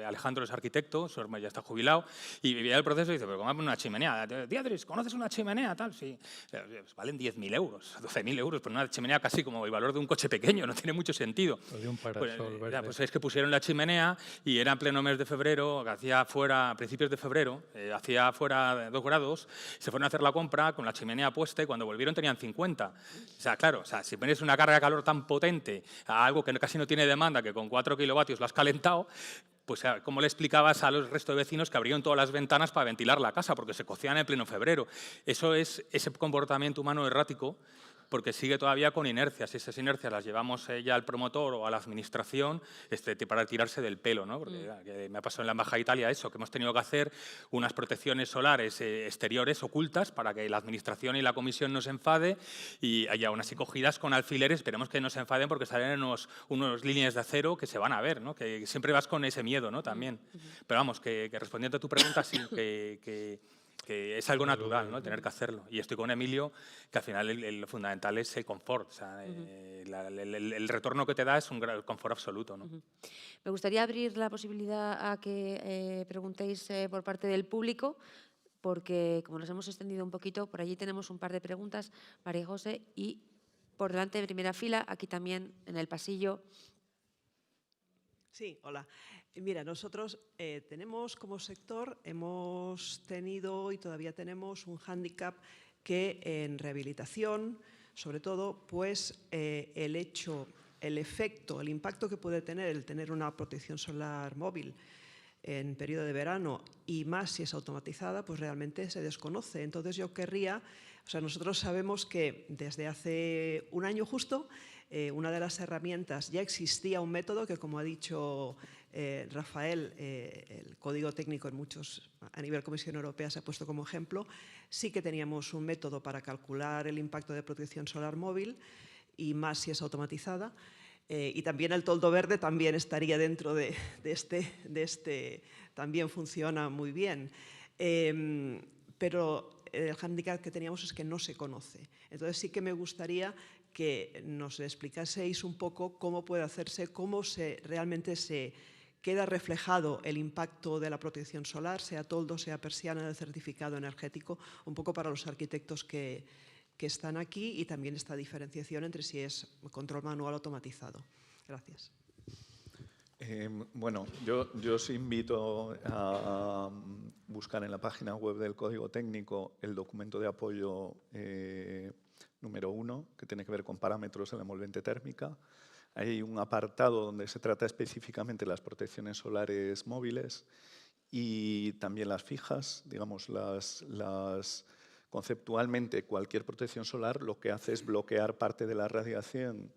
Alejandro es arquitecto, su hermano ya está jubilado, y veía el proceso y dice, pero ¿cómo una chimenea? Diadris, ¿conoces una chimenea? Tal, sí. Pues valen 10.000 euros, 12.000 euros, pero una chimenea casi como el valor de un coche pequeño, no tiene mucho sentido. O de un parasol verde. Pues es que pusieron la chimenea y era en pleno mes de febrero, que hacía fuera, a principios de febrero, hacía fuera 2 grados, se fueron a hacer la compra con la chimenea puesta y cuando volvieron tenían 50. O sea, claro, si pones una carga de calor tan potente a algo que casi no tiene demanda, que con 4 kilovatios lo has calentado, pues ¿cómo le explicabas a los restos de vecinos que abrieron todas las ventanas para ventilar la casa? Porque se cocían en pleno febrero. Eso es ese comportamiento humano errático, porque sigue todavía con inercias. Y esas inercias las llevamos ya al promotor o a la administración para tirarse del pelo, ¿no? Porque me ha pasado en la Embajada de Italia eso, que hemos tenido que hacer unas protecciones solares exteriores ocultas para que la administración y la comisión no se enfade y haya unas cogidas con alfileres, esperemos que no se enfaden porque salen unos líneas de acero que se van a ver, ¿no? Que siempre vas con ese miedo, ¿no? También. Pero vamos, que respondiendo a tu pregunta, sí, que es algo natural, ¿no? Tener que hacerlo. Y estoy con Emilio, que al final lo fundamental es el confort. O sea, el retorno que te da es un gran confort absoluto, ¿no? Me gustaría abrir la posibilidad a que preguntéis por parte del público, porque como nos hemos extendido un poquito, por allí tenemos un par de preguntas, María José, y por delante de primera fila, aquí también en el pasillo. Sí, hola. Mira, nosotros tenemos como sector, hemos tenido y todavía tenemos un hándicap que en rehabilitación, sobre todo, pues el efecto, el impacto que puede tener el tener una protección solar móvil en periodo de verano y más si es automatizada, pues realmente se desconoce. Entonces yo querría, o sea, nosotros sabemos que desde hace un año justo, una de las herramientas, ya existía un método que, como ha dicho Rafael, el código técnico en muchos, a nivel Comisión Europea se ha puesto como ejemplo, sí que teníamos un método para calcular el impacto de protección solar móvil y más si es automatizada. Y también el toldo verde también estaría dentro de este, también funciona muy bien. Pero el hándicap que teníamos es que no se conoce. Entonces sí que me gustaría que nos explicaseis un poco cómo puede hacerse, cómo realmente se queda reflejado el impacto de la protección solar, sea toldo, sea persiana del certificado energético, un poco para los arquitectos que están aquí y también esta diferenciación entre si es control manual o automatizado. Gracias. Bueno, yo os invito a buscar en la página web del Código Técnico el documento de apoyo número 1, que tiene que ver con parámetros de la envolvente térmica. Hay un apartado donde se trata específicamente las protecciones solares móviles y también las fijas, digamos, conceptualmente cualquier protección solar lo que hace es bloquear parte de la radiación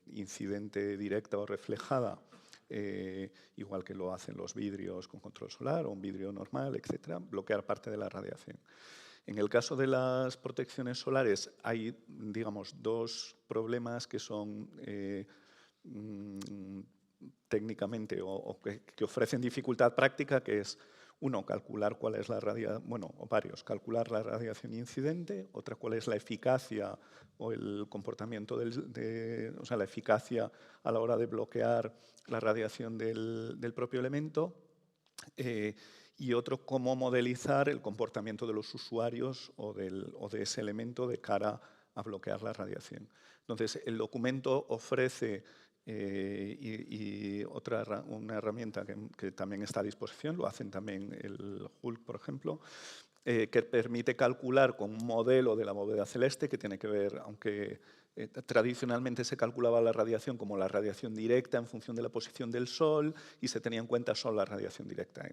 incidente directa o reflejada, igual que lo hacen los vidrios con control solar o un vidrio normal, etcétera, bloquear parte de la radiación. En el caso de las protecciones solares hay, digamos, 2 problemas que son técnicamente o que ofrecen dificultad práctica, que es, uno, calcular cuál es la radiación, bueno, o varios, calcular la radiación incidente, otra, cuál es la eficacia o el comportamiento, o sea, la eficacia a la hora de bloquear la radiación del propio elemento, y otro, cómo modelizar el comportamiento de los usuarios o de ese elemento de cara a bloquear la radiación. Entonces, el documento ofrece una herramienta que también está a disposición, lo hacen también el HULC, por ejemplo, que permite calcular con un modelo de la bóveda celeste que tiene que ver, aunque tradicionalmente se calculaba la radiación como la radiación directa en función de la posición del Sol y se tenía en cuenta solo la radiación directa.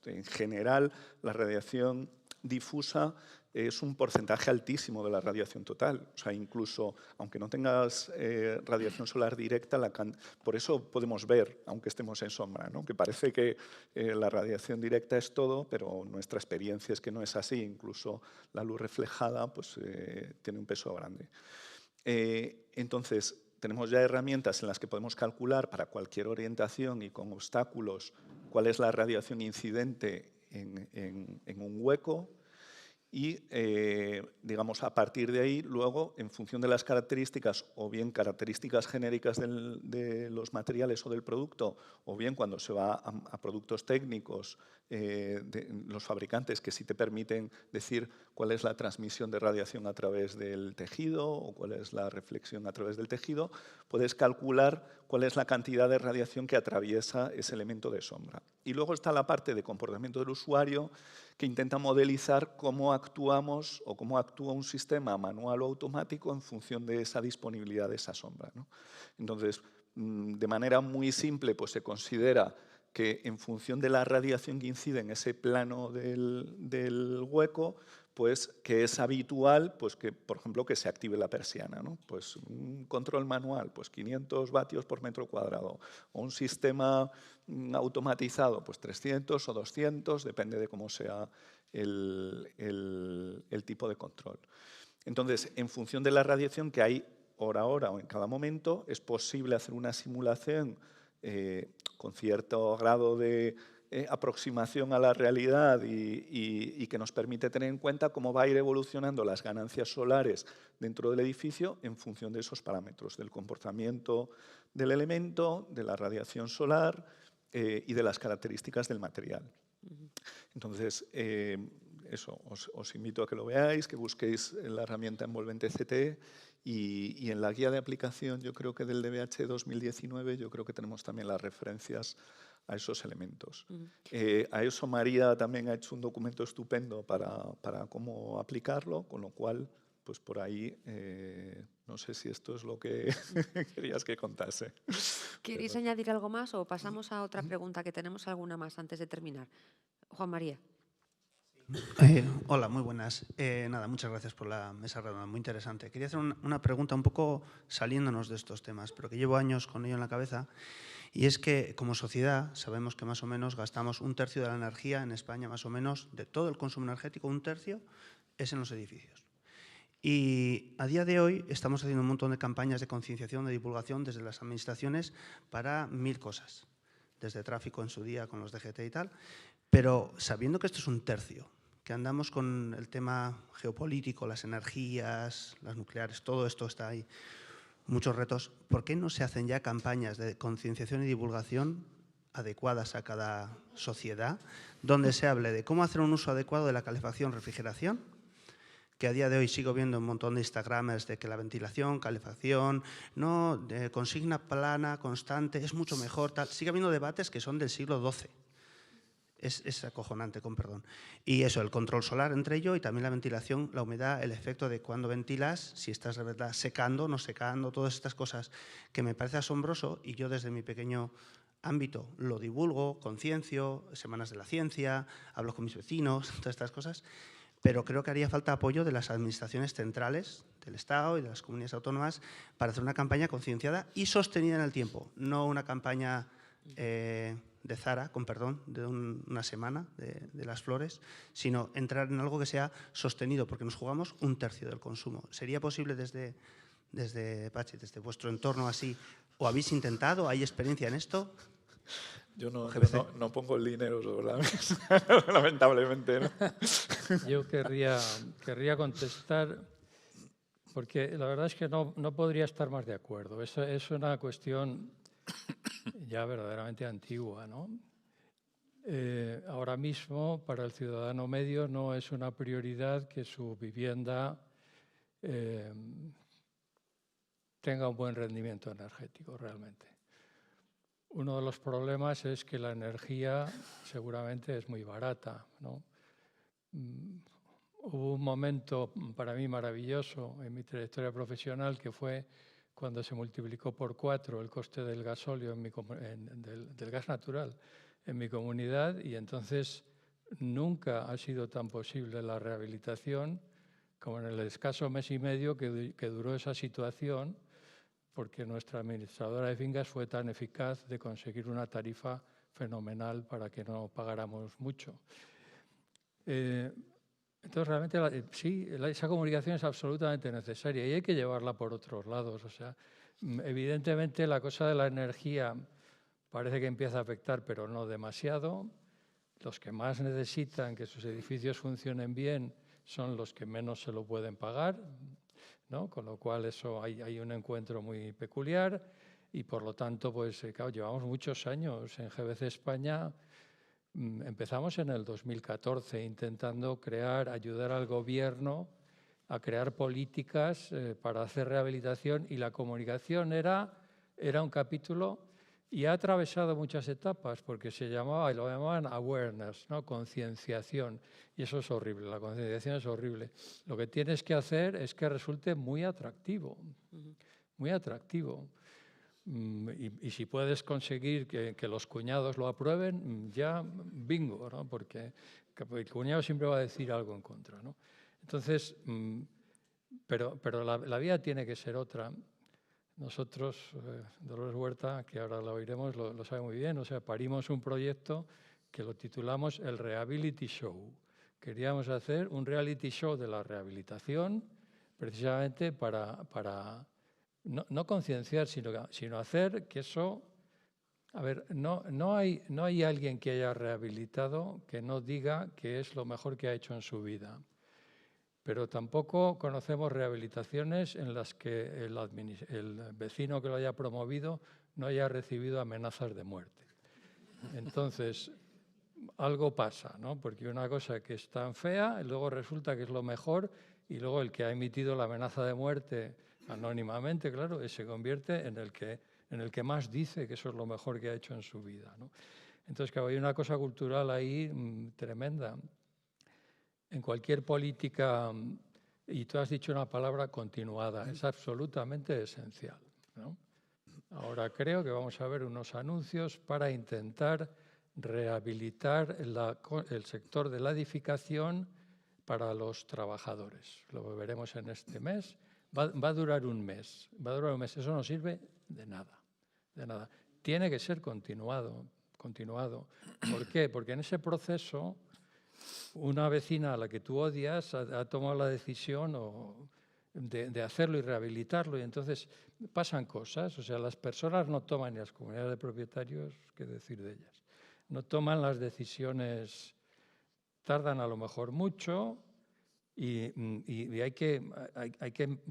En general, la radiación difusa es un porcentaje altísimo de la radiación total. O sea, incluso, aunque no tengas radiación solar directa, por eso podemos ver, aunque estemos en sombra, ¿no? Que parece que la radiación directa es todo, pero nuestra experiencia es que no es así. Incluso la luz reflejada pues, tiene un peso grande. Entonces, tenemos ya herramientas en las que podemos calcular para cualquier orientación y con obstáculos cuál es la radiación incidente en un hueco. Y, digamos, a partir de ahí, luego, en función de las características, o bien características genéricas de los materiales o del producto, o bien cuando se va a productos técnicos, los fabricantes que sí te permiten decir cuál es la transmisión de radiación a través del tejido o cuál es la reflexión a través del tejido, puedes calcular cuál es la cantidad de radiación que atraviesa ese elemento de sombra. Y luego está la parte de comportamiento del usuario, que intenta modelizar cómo actuamos o cómo actúa un sistema manual o automático en función de esa disponibilidad de esa sombra, ¿no? Entonces, de manera muy simple, pues se considera que en función de la radiación que incide en ese plano del hueco, pues que es habitual, pues que, por ejemplo, que se active la persiana, ¿no? Pues un control manual, pues 500 vatios por metro cuadrado, o un sistema automatizado, pues 300 o 200, depende de cómo sea el tipo de control. Entonces, en función de la radiación que hay hora a hora o en cada momento, es posible hacer una simulación con cierto grado de aproximación a la realidad y que nos permite tener en cuenta cómo va a ir evolucionando las ganancias solares dentro del edificio en función de esos parámetros, del comportamiento del elemento, de la radiación solar y de las características del material. Entonces, eso, os invito a que lo veáis, que busquéis la herramienta envolvente CTE y en la guía de aplicación, yo creo que del DBH 2019, yo creo que tenemos también las referencias a esos elementos. A eso María también ha hecho un documento estupendo para cómo aplicarlo, con lo cual, pues por ahí, no sé si esto es lo que querías que contase. ¿Queréis añadir algo más o pasamos a otra pregunta, que tenemos alguna más antes de terminar? Juan María. Hola, muy buenas. Nada, muchas gracias por la mesa redonda, muy interesante. Quería hacer una pregunta un poco saliéndonos de estos temas, pero que llevo años con ello en la cabeza, y es que como sociedad sabemos que más o menos gastamos 1/3 de la energía en España, más o menos, de todo el consumo energético, 1/3 es en los edificios. Y a día de hoy estamos haciendo un montón de campañas de concienciación, de divulgación desde las administraciones para 1000 cosas, desde tráfico en su día con los DGT y tal, pero sabiendo que esto es 1/3, que andamos con el tema geopolítico, las energías, las nucleares, todo esto está ahí, muchos retos, ¿por qué no se hacen ya campañas de concienciación y divulgación adecuadas a cada sociedad, donde se hable de cómo hacer un uso adecuado de la calefacción, refrigeración, que a día de hoy sigo viendo un montón de instagramers de que la ventilación, calefacción, no, de consigna plana, constante, es mucho mejor, tal. Sigue habiendo debates que son del siglo XII. Es acojonante, con perdón. Y eso, el control solar entre ello y también la ventilación, la humedad, el efecto de cuando ventilas, si estás de verdad secando, no secando, todas estas cosas que me parece asombroso, y yo desde mi pequeño ámbito lo divulgo, conciencio, semanas de la ciencia, hablo con mis vecinos, todas estas cosas, pero creo que haría falta apoyo de las administraciones centrales del Estado y de las comunidades autónomas para hacer una campaña concienciada y sostenida en el tiempo, no una campaña de Zara, con perdón, de una semana de las flores, sino entrar en algo que sea sostenido, porque nos jugamos 1/3 del consumo. ¿Sería posible desde Patxi, desde vuestro entorno así, ¿O habéis intentado? ¿Hay experiencia en esto? Yo GBC. no pongo el dinero sobre la mesa, lamentablemente, ¿no? Yo querría contestar, porque la verdad es que no podría estar más de acuerdo. Es una cuestión ya verdaderamente antigua, ¿no? Ahora mismo, para el ciudadano medio, no es una prioridad que su vivienda tenga un buen rendimiento energético realmente. Uno de los problemas es que la energía seguramente es muy barata, ¿no? Hubo un momento para mí maravilloso en mi trayectoria profesional que fue cuando se multiplicó por 4 el coste del gasóleo del gas natural en mi comunidad, y entonces nunca ha sido tan posible la rehabilitación como en el escaso mes y medio que duró esa situación, porque nuestra administradora de fincas fue tan eficaz de conseguir una tarifa fenomenal para que no pagáramos mucho. Entonces, realmente, sí, esa comunicación es absolutamente necesaria y hay que llevarla por otros lados. O sea, evidentemente, la cosa de la energía parece que empieza a afectar, pero no demasiado. Los que más necesitan que sus edificios funcionen bien son los que menos se lo pueden pagar, ¿no? Con lo cual eso hay un encuentro muy peculiar y por lo tanto, pues claro, llevamos muchos años en GBC España. Empezamos en el 2014 intentando ayudar al gobierno a crear políticas para hacer rehabilitación, y la comunicación era un capítulo y ha atravesado muchas etapas porque lo llamaban awareness, ¿no? Concienciación, y eso es horrible, la concienciación es horrible. Lo que tienes que hacer es que resulte muy atractivo, muy atractivo. Y si puedes conseguir que los cuñados lo aprueben, ya bingo, ¿no? Porque el cuñado siempre va a decir algo en contra, ¿no? Entonces, pero la vía tiene que ser otra. Nosotros, Dolores Huerta, que ahora la oiremos, lo sabe muy bien, o sea, parimos un proyecto que lo titulamos el Rehability Show. Queríamos hacer un reality show de la rehabilitación, precisamente para no concienciar, sino hacer que eso... A ver, no hay alguien que haya rehabilitado que no diga que es lo mejor que ha hecho en su vida. Pero tampoco conocemos rehabilitaciones en las que el vecino que lo haya promovido no haya recibido amenazas de muerte. Entonces, algo pasa, ¿no? Porque una cosa que es tan fea, luego resulta que es lo mejor, y luego el que ha emitido la amenaza de muerte anónimamente, claro, se convierte en el que más dice que eso es lo mejor que ha hecho en su vida, ¿no? Entonces, claro, hay una cosa cultural ahí tremenda. En cualquier política, y tú has dicho una palabra, continuada, es absolutamente esencial, ¿no? Ahora creo que vamos a ver unos anuncios para intentar rehabilitar el sector de la edificación para los trabajadores. Lo veremos en este mes. Va a durar un mes. Eso no sirve de nada, de nada. Tiene que ser continuado. ¿Por qué? Porque en ese proceso una vecina a la que tú odias ha tomado la decisión de hacerlo y rehabilitarlo, y entonces pasan cosas. O sea, las personas no toman, ni las comunidades de propietarios, qué decir de ellas, no toman las decisiones, tardan a lo mejor mucho, y hay que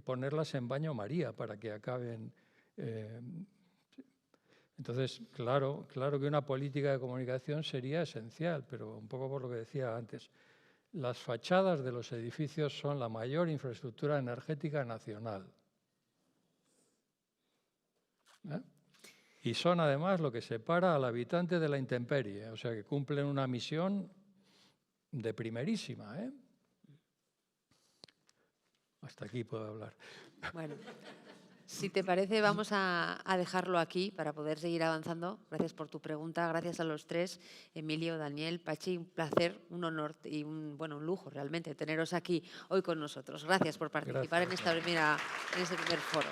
ponerlas en baño María para que acaben. Entonces, claro que una política de comunicación sería esencial, pero un poco por lo que decía antes, las fachadas de los edificios son la mayor infraestructura energética nacional. Y son además lo que separa al habitante de la intemperie, o sea que cumplen una misión de primerísima, ¿eh? Hasta aquí puedo hablar. Bueno, si te parece, vamos a dejarlo aquí para poder seguir avanzando. Gracias por tu pregunta, gracias a los tres, Emilio, Daniel, Pachi, un placer, un honor y un lujo realmente teneros aquí hoy con nosotros. Gracias por participar en este primer foro.